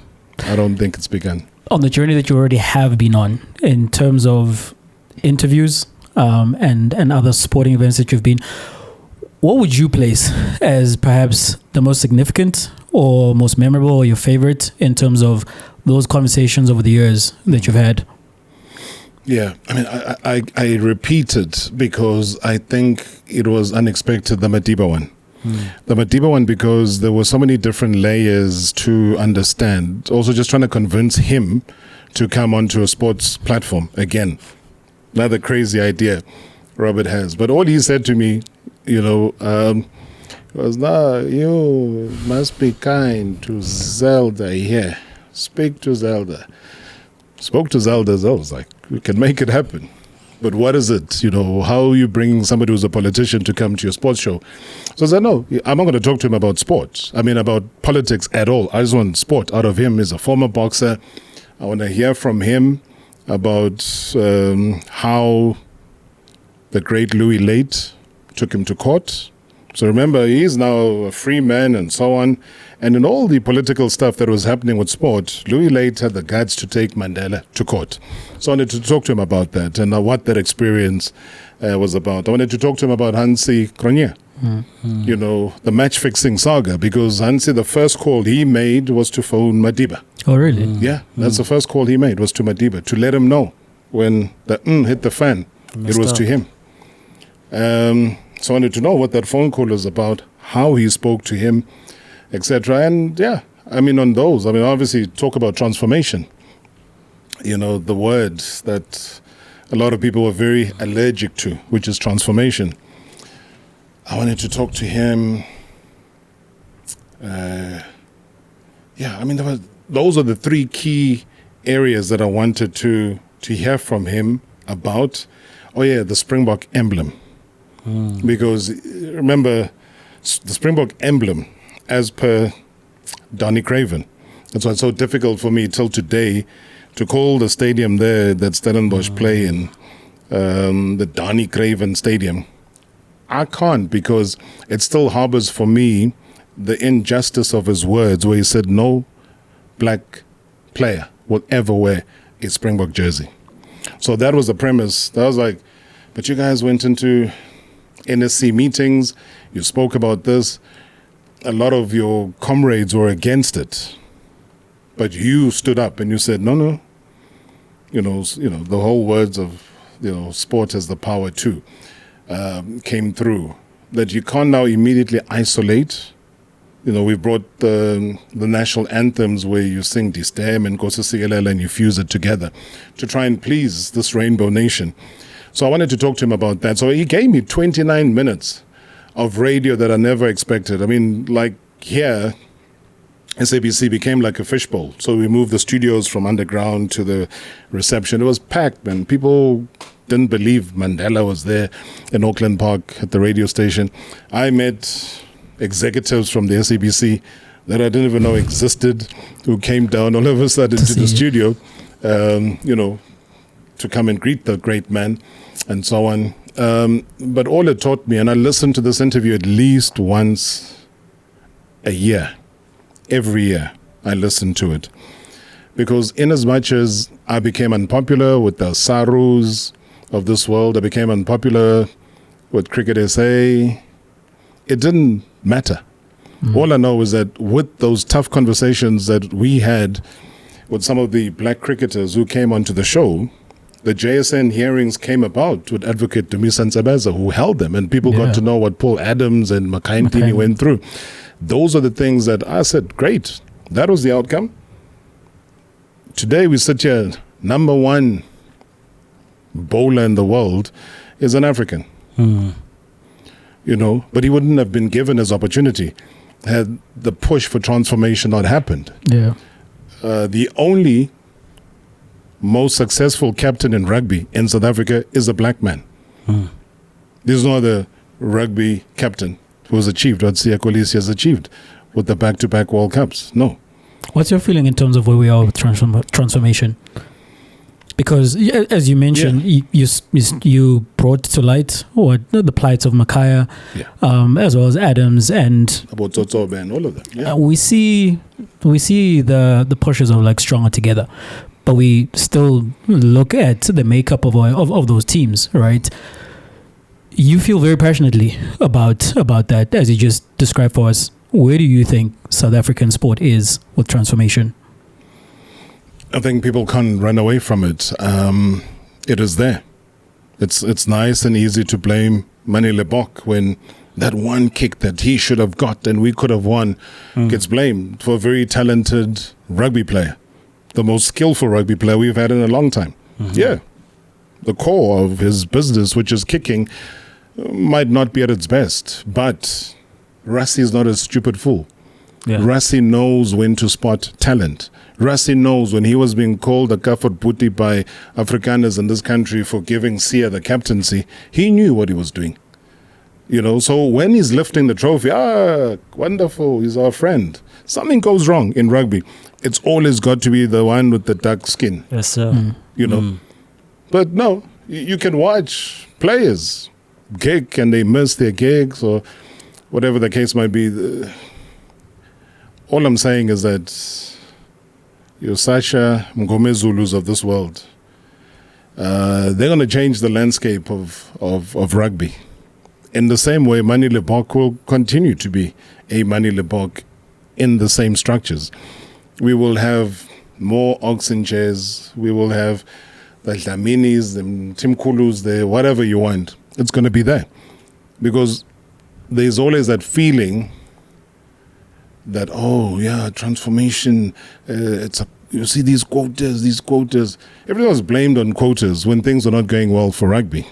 I don't think it's begun. On the journey that you already have been on in terms of interviews and other sporting events that you've been, what would you place as perhaps the most significant or most memorable or your favorite in terms of those conversations over the years that you've had? Yeah, I mean, I repeated because I think it was unexpected, the Madiba one. The Madiba one, because there were so many different layers to understand. Also just trying to convince him to come onto a sports platform again. Another crazy idea Robert has. But all he said to me, you know, was, nah, you must be kind to Zelda here. Speak to Zelda. Spoke to Zelda as well. I was like, we can make it happen. But what is it? You know, how are you bringing somebody who's a politician to come to your sports show? So I said, no, I'm not going to talk to him about sports. I mean, about politics at all. I just want sport out of him. He's a former boxer. I want to hear from him about how the great Louis Late took him to court. So remember, he's now a free man and so on. And in all the political stuff that was happening with sport, Louis Late had the guts to take Mandela to court. So I wanted to talk to him about that and what that experience was about. I wanted to talk to him about Hansi Cronje, you know, the match-fixing saga, because Hansi, the first call he made was to phone Madiba. Oh, really? Yeah, that's the first call he made, was to Madiba, to let him know when the hit the fan, it was to him. So I wanted to know what that phone call was about, how he spoke to him, etc. And yeah, I mean, on those, I mean, obviously talk about transformation. You know, the word that a lot of people were very allergic to, which is transformation. I wanted to talk to him. Yeah, I mean, those are the three key areas that I wanted to hear from him about. Oh yeah, the Springbok emblem. Because remember, the Springbok emblem, as per Donnie Craven, that's why it's so difficult for me till today to call the stadium there that Stellenbosch play in, the Donnie Craven Stadium. I can't, because it still harbors for me the injustice of his words where he said no black player will ever wear a Springbok jersey. So that was the premise. That was like, but you guys went into NSC meetings, you spoke about this. A lot of your comrades were against it. But you stood up and you said, no. You know, the whole words of, sport has the power too, came through. That you can't now immediately isolate. We brought the national anthems where you sing Distem and Nkosi Sikelel and you fuse it together to try and please this rainbow nation. So I wanted to talk to him about that. So he gave me 29 minutes of radio that I never expected. I mean, like here, SABC became like a fishbowl. So we moved the studios from underground to the reception. It was packed, man. People didn't believe Mandela was there in Auckland Park at the radio station. I met executives from the SABC that I didn't even know existed, who came down all of a sudden to the studio, to come and greet the great man and so on. But all it taught me, and I listened to this interview at least once a year, every year I listened to it. Because in as much as I became unpopular with the Sarus of this world, I became unpopular with Cricket SA, it didn't matter. All I know is that with those tough conversations that we had with some of the black cricketers who came onto the show, the JSN hearings came about with Advocate Dumisa Ntsebeza, who held them, and people got to know what Paul Adams and Makaintini went through. Those are the things that I said, great, that was the outcome. Today we sit here, number one bowler in the world is an African. But he wouldn't have been given his opportunity had the push for transformation not happened. The only most successful captain in rugby in South Africa is a black man. There's no other rugby captain who has achieved what Siya Kolisi has achieved with the back-to-back World Cups. No. What's your feeling in terms of where we are with transformation? Because as you mentioned, you brought to light the plights of Makaya, as well as Adams and about Tsotsobe and all of them. Yeah. We see the pushes of like Stronger Together, but we still look at the makeup of those teams, right? You feel very passionately about that, as you just described for us. Where do you think South African sport is with transformation? I think people can't run away from it. It is there. It's nice and easy to blame Mani Lebok when that one kick that he should have got and we could have won gets blamed for a very talented rugby player, the most skillful rugby player we've had in a long time. Yeah, the core of his business, which is kicking, might not be at its best, but Rassie is not a stupid fool. Rassie knows when to spot talent. Rassie knows when he was being called a Kafir Puti by Afrikaners in this country for giving Siya the captaincy, he knew what he was doing. So when he's lifting the trophy, wonderful, he's our friend. Something goes wrong in rugby. It's always got to be the one with the dark skin. Yes, sir. But no, you can watch players gig and they miss their gigs or whatever the case might be. All I'm saying is that your Sasha Mgomezulus of this world, they're going to change the landscape of rugby. In the same way, Mani Lebok will continue to be a Mani Lebok in the same structures. We will have more oxen chairs. We will have the Dlaminis, the Tim Kulus, the whatever you want. It's going to be there. Because there's always that feeling that, transformation, you see these quotas. Everyone was blamed on quotas when things were not going well for rugby.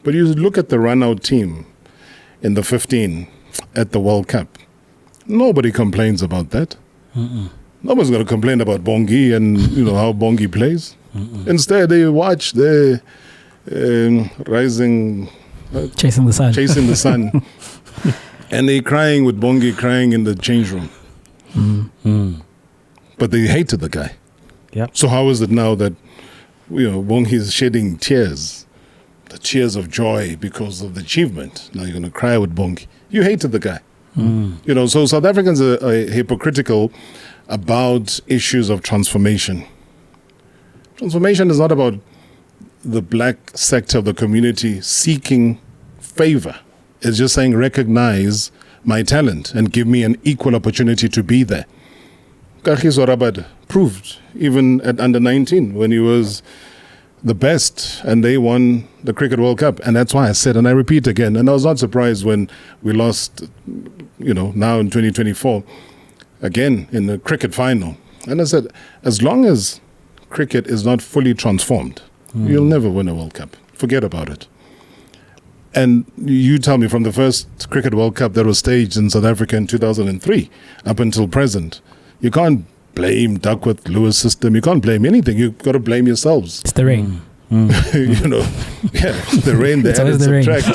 But you look at the run-out team in the 15 at the World Cup. Nobody complains about that. Nobody's going to complain about Bongi and how Bongi plays. Instead, they watch the rising... chasing the sun. And they're crying with Bongi crying in the change room. But they hated the guy. So how is it now that Bongi is shedding tears, the tears of joy because of the achievement? Now you're going to cry with Bongi. You hated the guy. So South Africans are hypocritical about issues of transformation. Transformation is not about the black sector of the community seeking favor. It's just saying recognize my talent and give me an equal opportunity to be there. Kagiso Rabad proved even at under 19 when he was the best and they won the Cricket World Cup. And that's why I said, and I repeat again, and I was not surprised when we lost, now in 2024, again in the cricket final. And I said, as long as cricket is not fully transformed, you'll never win a World Cup. Forget about it. And you tell me, from the first Cricket World Cup that was staged in South Africa in 2003 up until present, you can't blame Duckworth-Lewis system. You can't blame anything. You've got to blame yourselves. It's the rain. The rain, the add and subtract.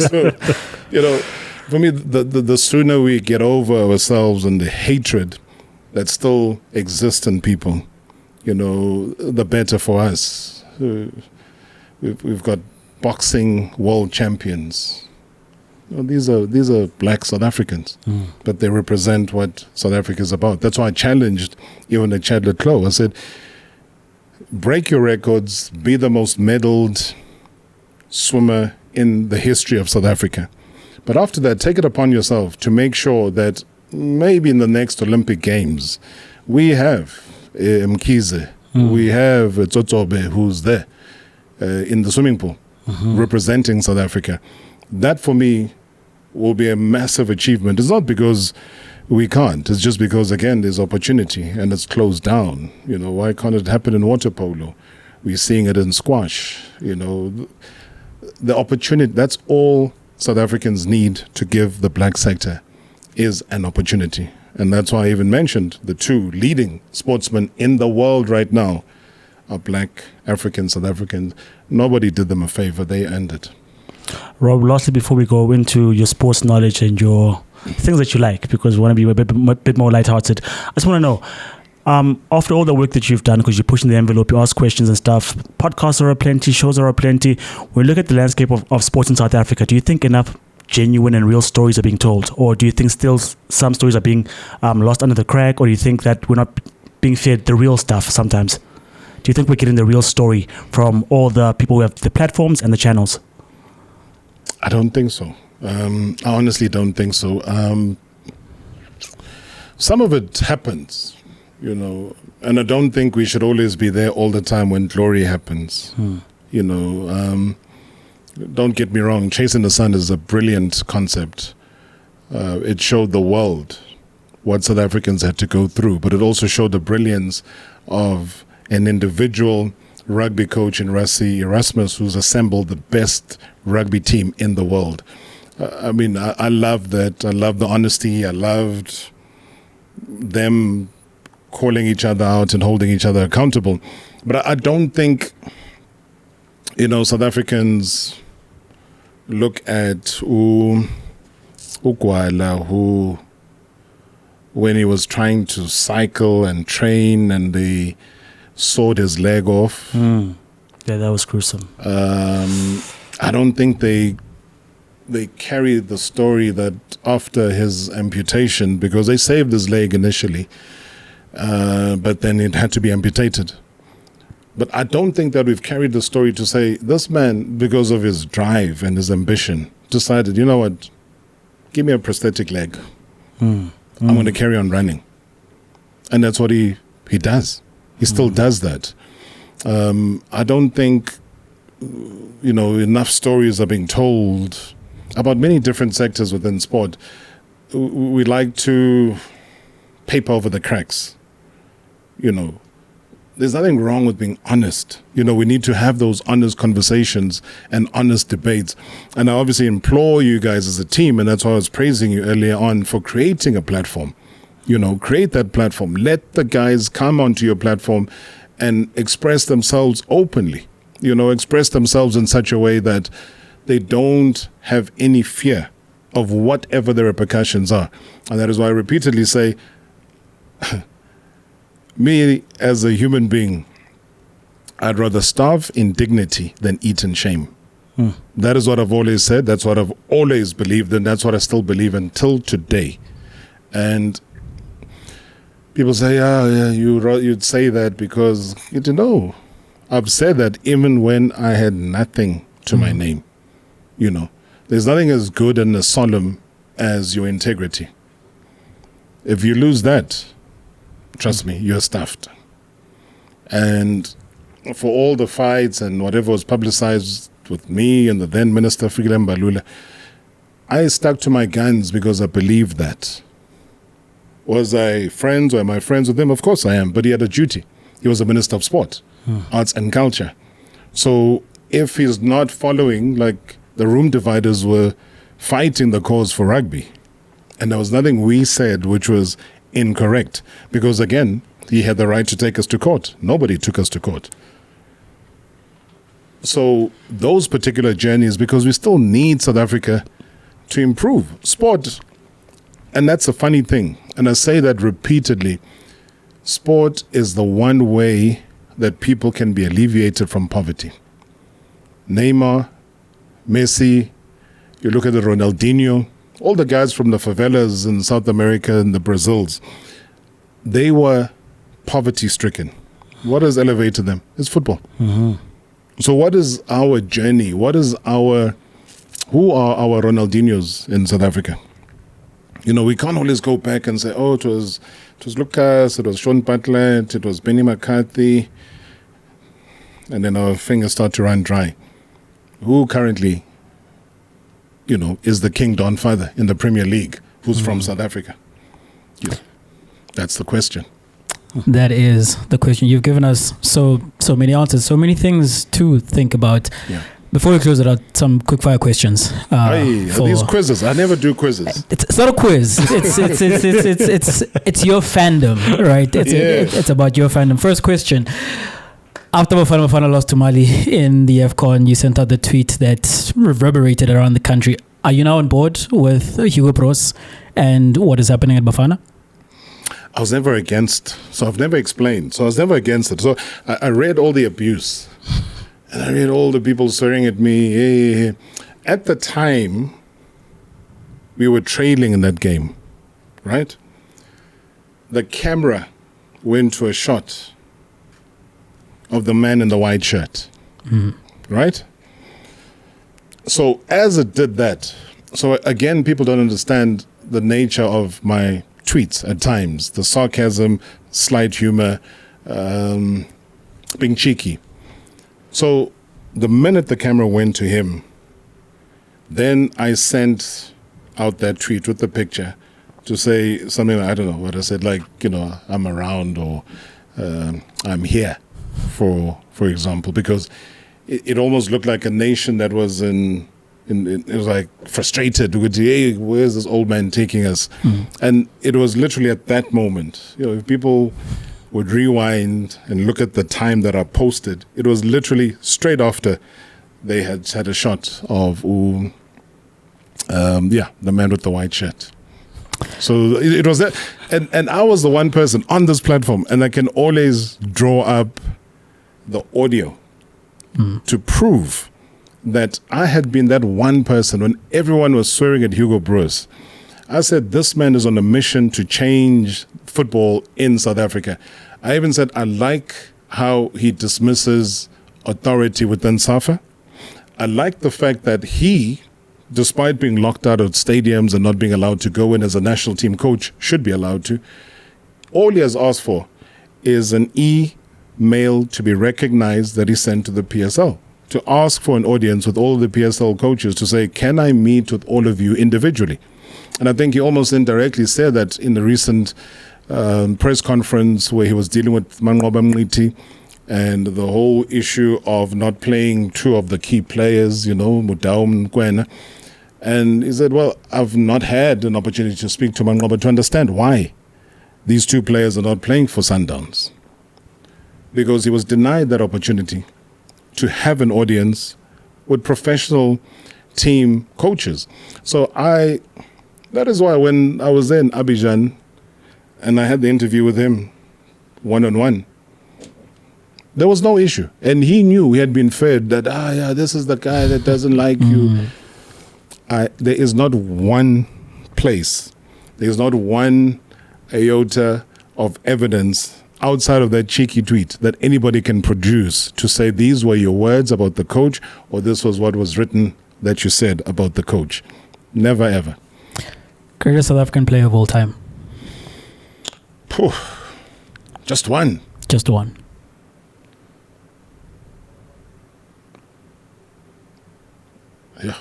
So, for me, the sooner we get over ourselves and the hatred that still exists in people, the better for us. We've got boxing world champions. These are black South Africans, but they represent what South Africa is about. That's why I challenged even the Chadler Clow. I said, break your records, be the most medaled swimmer in the history of South Africa. But after that, take it upon yourself to make sure that maybe in the next Olympic Games, we have Mkhize, we have Tsotsobe, who's there in the swimming pool, representing South Africa. That, for me, will be a massive achievement. It's not because we can't. It's just because, again, there's opportunity and it's closed down. Why can't it happen in water polo? We're seeing it in squash. The opportunity, that's all South Africans need to give the black sector, is an opportunity. And that's why I even mentioned the two leading sportsmen in the world right now are black Africans, South Africans. Nobody did them a favor. They earned it. Rob, lastly, before we go into your sports knowledge and your things that you like, because we want to be a bit more lighthearted, I just want to know, after all the work that you've done, because you're pushing the envelope, you ask questions and stuff, podcasts are aplenty, shows are aplenty. When you look at the landscape of sports in South Africa, do you think enough genuine and real stories are being told? Or do you think still some stories are being lost under the crack? Or do you think that we're not being fed the real stuff sometimes? Do you think we're getting the real story from all the people who have the platforms and the channels? I don't think so. I honestly don't think so. Some of it happens, and I don't think we should always be there all the time when glory happens. Don't get me wrong, Chasing the Sun is a brilliant concept. It showed the world what South Africans had to go through, but it also showed the brilliance of an individual rugby coach in Rassie Erasmus, who's assembled the best rugby team in the world. I love that. I love the honesty. I loved them calling each other out and holding each other accountable. But I don't think, South Africans look at Ukwala, who, when he was trying to cycle and train and they sawed his leg off. Yeah, that was gruesome. I don't think they carry the story that after his amputation, because they saved his leg initially, but then it had to be amputated. But I don't think that we've carried the story to say, this man, because of his drive and his ambition, decided, you know what, give me a prosthetic leg. I'm going to carry on running. And that's what he does. He still does that. I don't think, enough stories are being told about many different sectors within sport. We like to paper over the cracks. There's nothing wrong with being honest. We need to have those honest conversations and honest debates. And I obviously implore you guys as a team, and that's why I was praising you earlier on for creating a platform. Create that platform. Let the guys come onto your platform and express themselves openly. Express themselves in such a way that they don't have any fear of whatever the repercussions are. And that is why I repeatedly say, me as a human being, I'd rather starve in dignity than eat in shame. That is what I've always said. That's what I've always believed, and that's what I still believe until today. And People say, yeah, you'd say that because, no. I've said that even when I had nothing to my name. There's nothing as good and as solemn as your integrity. If you lose that, trust me, you're stuffed. And for all the fights and whatever was publicized with me and the then Minister Fikile Mbalula, I stuck to my guns because I believed that. Was I friends or am I friends with him? Of course I am, but he had a duty. He was a Minister of Sport, Arts and Culture. So if he's not following, like the room dividers were fighting the cause for rugby, and there was nothing we said which was incorrect, because again, he had the right to take us to court. Nobody took us to court. So those particular journeys, because we still need South Africa to improve sport, and that's a funny thing, and I say that repeatedly, sport is the one way that people can be alleviated from poverty. Neymar, Messi, you look at the Ronaldinho, all the guys from the favelas in South America and the Brazils, they were poverty-stricken. What has elevated them? It's football. Mm-hmm. So what is our journey? Who are our Ronaldinhos in South Africa? We can't always go back and say, it was Lucas, it was Sean Bartlett, it was Benny McCarthy, and then our fingers start to run dry. Who currently, is the King Don Father in the Premier League, who's from South Africa? That's the question. That is the question. You've given us so many answers, so many things to think about. Yeah. Before we close it out, some quick fire questions. These quizzes. I never do quizzes. It's not a quiz. It's your fandom, right? It's about your fandom. First question. After Bafana lost to Mali in the AFCON, you sent out the tweet that reverberated around the country. Are you now on board with Hugo Bros and what is happening at Bafana? I was never against, so I've never explained. So I was never against it. So I read all the abuse. And I read all the people swearing at me. Hey. At the time, we were trailing in that game, right? The camera went to a shot of the man in the white shirt, right? So as it did that, so again, people don't understand the nature of my tweets at times, the sarcasm, slight humor, being cheeky. So the minute the camera went to him, then I sent out that tweet with the picture to say something, I don't know what I said, like, I'm around or I'm here, for example, because it almost looked like a nation that was it was like frustrated with, hey, where's this old man taking us? And it was literally at that moment, if people would rewind and look at the time that I posted, it was literally straight after they had a shot of the man with the white shirt. So it was that, and I was the one person on this platform, and I can always draw up the audio to prove that I had been that one person when everyone was swearing at Hugo Bros. I said, this man is on a mission to change football in South Africa. I even said, I like how he dismisses authority within SAFA. I like the fact that he, despite being locked out of stadiums and not being allowed to go in as a national team coach, should be allowed to. All he has asked for is an email to be recognized that he sent to the PSL, to ask for an audience with all the PSL coaches to say, can I meet with all of you individually? And I think he almost indirectly said that in the recent press conference where he was dealing with Manqoba Mngqithi and the whole issue of not playing two of the key players, Mudau Mkwena. And he said, well, I've not had an opportunity to speak to Manqoba to understand why these two players are not playing for Sundowns. Because he was denied that opportunity to have an audience with professional team coaches. So that is why when I was there in Abidjan and I had the interview with him one-on-one, there was no issue. And he knew he had been fed that, this is the guy that doesn't like you. There is not one place, there is not one iota of evidence outside of that cheeky tweet that anybody can produce to say these were your words about the coach or this was what was written that you said about the coach. Never ever. Greatest South African player of all time? Just one. Just one. Yeah.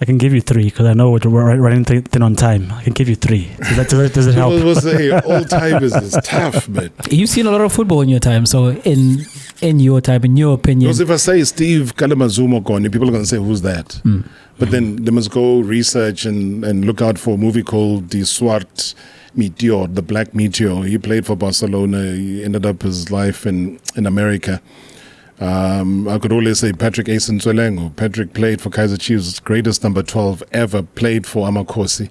I can give you 3 because I know we're running thin on time. I can give you 3. Does it help? All time is tough, man. You've seen a lot of football in your time, so in your time, in your opinion. Because if I say Steve Kalamazoo Mokoni, people are going to say, who's that? But then they must go research and look out for a movie called Die Swart Meteor, the Black Meteor. He played for Barcelona. He ended up his life in America. I could always say Patrick Asentswelengo. Patrick played for Kaizer Chiefs, greatest number 12 ever, played for Amakosi,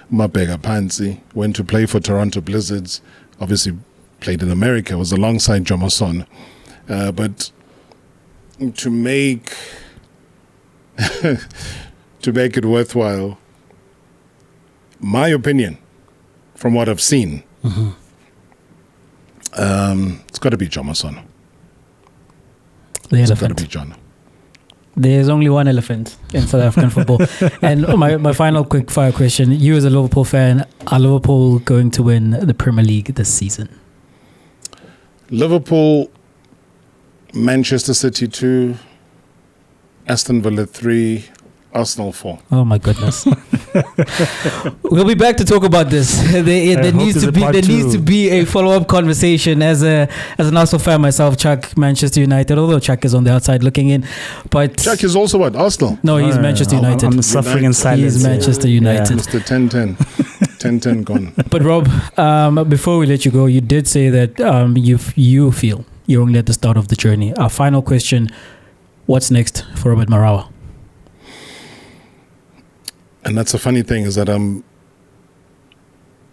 Mabega Pansi, went to play for Toronto Blizzards, obviously played in America, was alongside Jomason. But to make it worthwhile, my opinion, from what I've seen, it's got to be Jomason. The elephant. There's only one elephant in South African football. And my final quick fire question. You as a Liverpool fan, are Liverpool going to win the Premier League this season? Liverpool, Manchester City 2, Aston Villa 3, Arsenal 4. Oh my goodness. We'll be back to talk about this. There needs to be a follow-up conversation. As an Arsenal fan myself, Chuck, Manchester United, although Chuck is on the outside looking in. But Chuck is also what? Arsenal? No, he's Manchester United. I'm suffering in silence. He's Manchester United. Mr. 10-10. 10-10 gone. But Rob, before we let you go, you did say that you feel you're only at the start of the journey. Our final question, what's next for Robert Marawa? And that's a funny thing, is that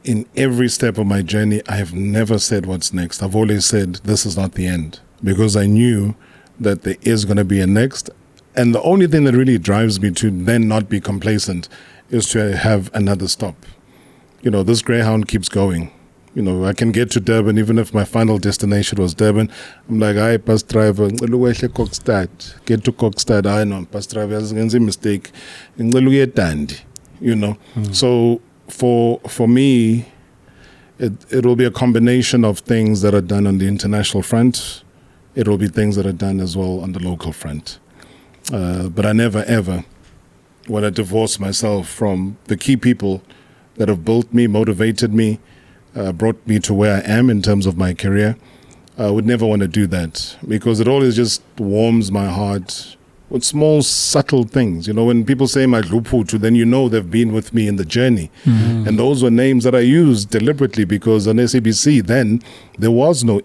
in every step of my journey, I have never said what's next. I've always said this is not the end, because I knew that there is going to be a next. And the only thing that really drives me to then not be complacent is to have another stop. This Greyhound keeps going. I can get to Durban, even if my final destination was Durban. I'm like, hi, bus driver, get to Kokstad. I know, bus driver, there's a mistake. So for me, it will be a combination of things that are done on the international front. It will be things that are done as well on the local front. But I never, ever want to divorce myself from the key people that have built me, motivated me, brought me to where I am in terms of my career. I would never want to do that, because it always just warms my heart with small, subtle things. When people say my Luputu, then they've been with me in the journey. Mm-hmm. And those were names that I used deliberately, because on SABC then, there was no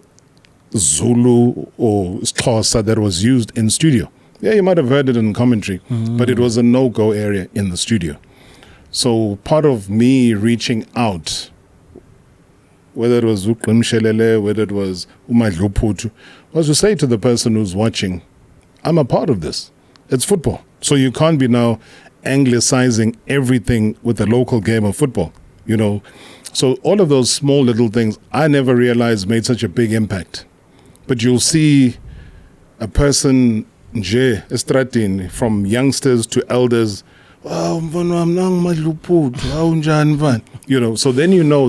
Zulu or Xhosa that was used in studio. Yeah, you might have heard it in commentary, but it was a no-go area in the studio. So part of me reaching out, whether it was Uklimshelele, whether it was Umadluputu, was to say to the person who's watching, I'm a part of this. It's football. So you can't be now anglicizing everything with the local game of football, So all of those small little things I never realized made such a big impact. But you'll see a person, Estratini, from youngsters to elders, so then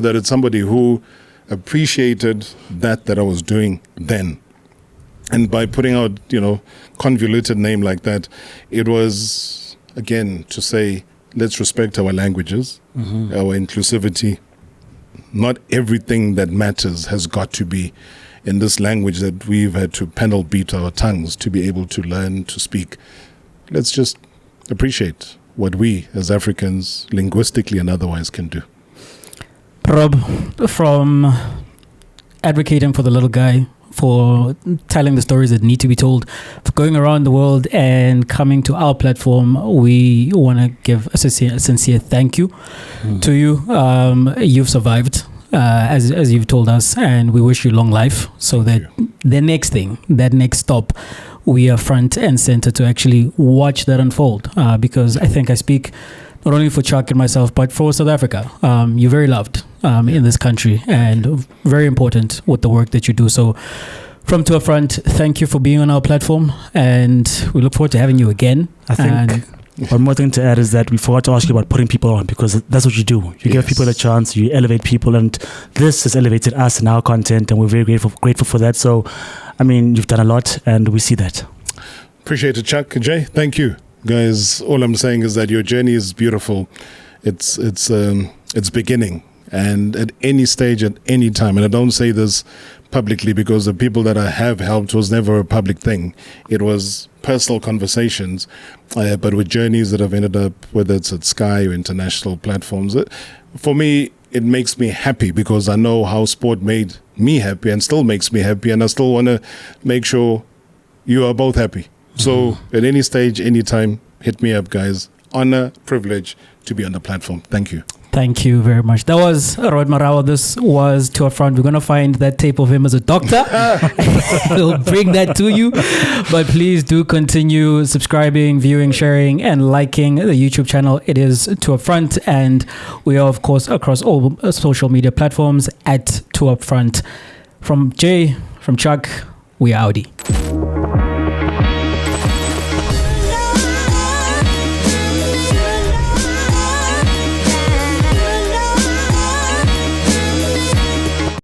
that it's somebody who appreciated that I was doing then. And by putting out, convoluted name like that, it was, again, to say, let's respect our languages, our inclusivity. Not everything that matters has got to be in this language that we've had to panel beat our tongues to be able to learn to speak. Let's just appreciate what we as Africans linguistically and otherwise can do. Rob, from advocating for the little guy, for telling the stories that need to be told, for going around the world and coming to our platform, we want to give a sincere thank you to you. You've survived, as you've told us, and we wish you long life, so that the next thing, that next stop, we are front and center to actually watch that unfold, because I think I speak not only for Chuck and myself, but for South Africa. You're very loved in this country and very important with the work that you do. So from To Up Front, thank you for being on our platform, and we look forward to having you again. I think one more thing to add is that we forgot to ask you about putting people on, because that's what you do. You give people a chance, you elevate people, and this has elevated us and our content, and we're very grateful for that. So, I mean, you've done a lot, and we see that. Appreciate it, Chuck. Jay, thank you. Guys, all I'm saying is that your journey is beautiful. It's beginning, and at any stage, at any time, and I don't say this publicly because the people that I have helped was never a public thing. It was personal conversations, but with journeys that have ended up, whether it's at Sky or international platforms, for me, it makes me happy because I know how sport made me happy and still makes me happy, and I still want to make sure you are both happy. So at any stage, anytime, hit me up, guys. Honor, privilege to be on the platform. Thank you. Thank you very much. That was Robert Marawa. This was To Up Front. We're going to find that tape of him as a doctor. We'll bring that to you. But please do continue subscribing, viewing, sharing, and liking the YouTube channel. It is To Up Front. And we are, of course, across all social media platforms at To Up Front. From Jay, from Chuck, we are Audi.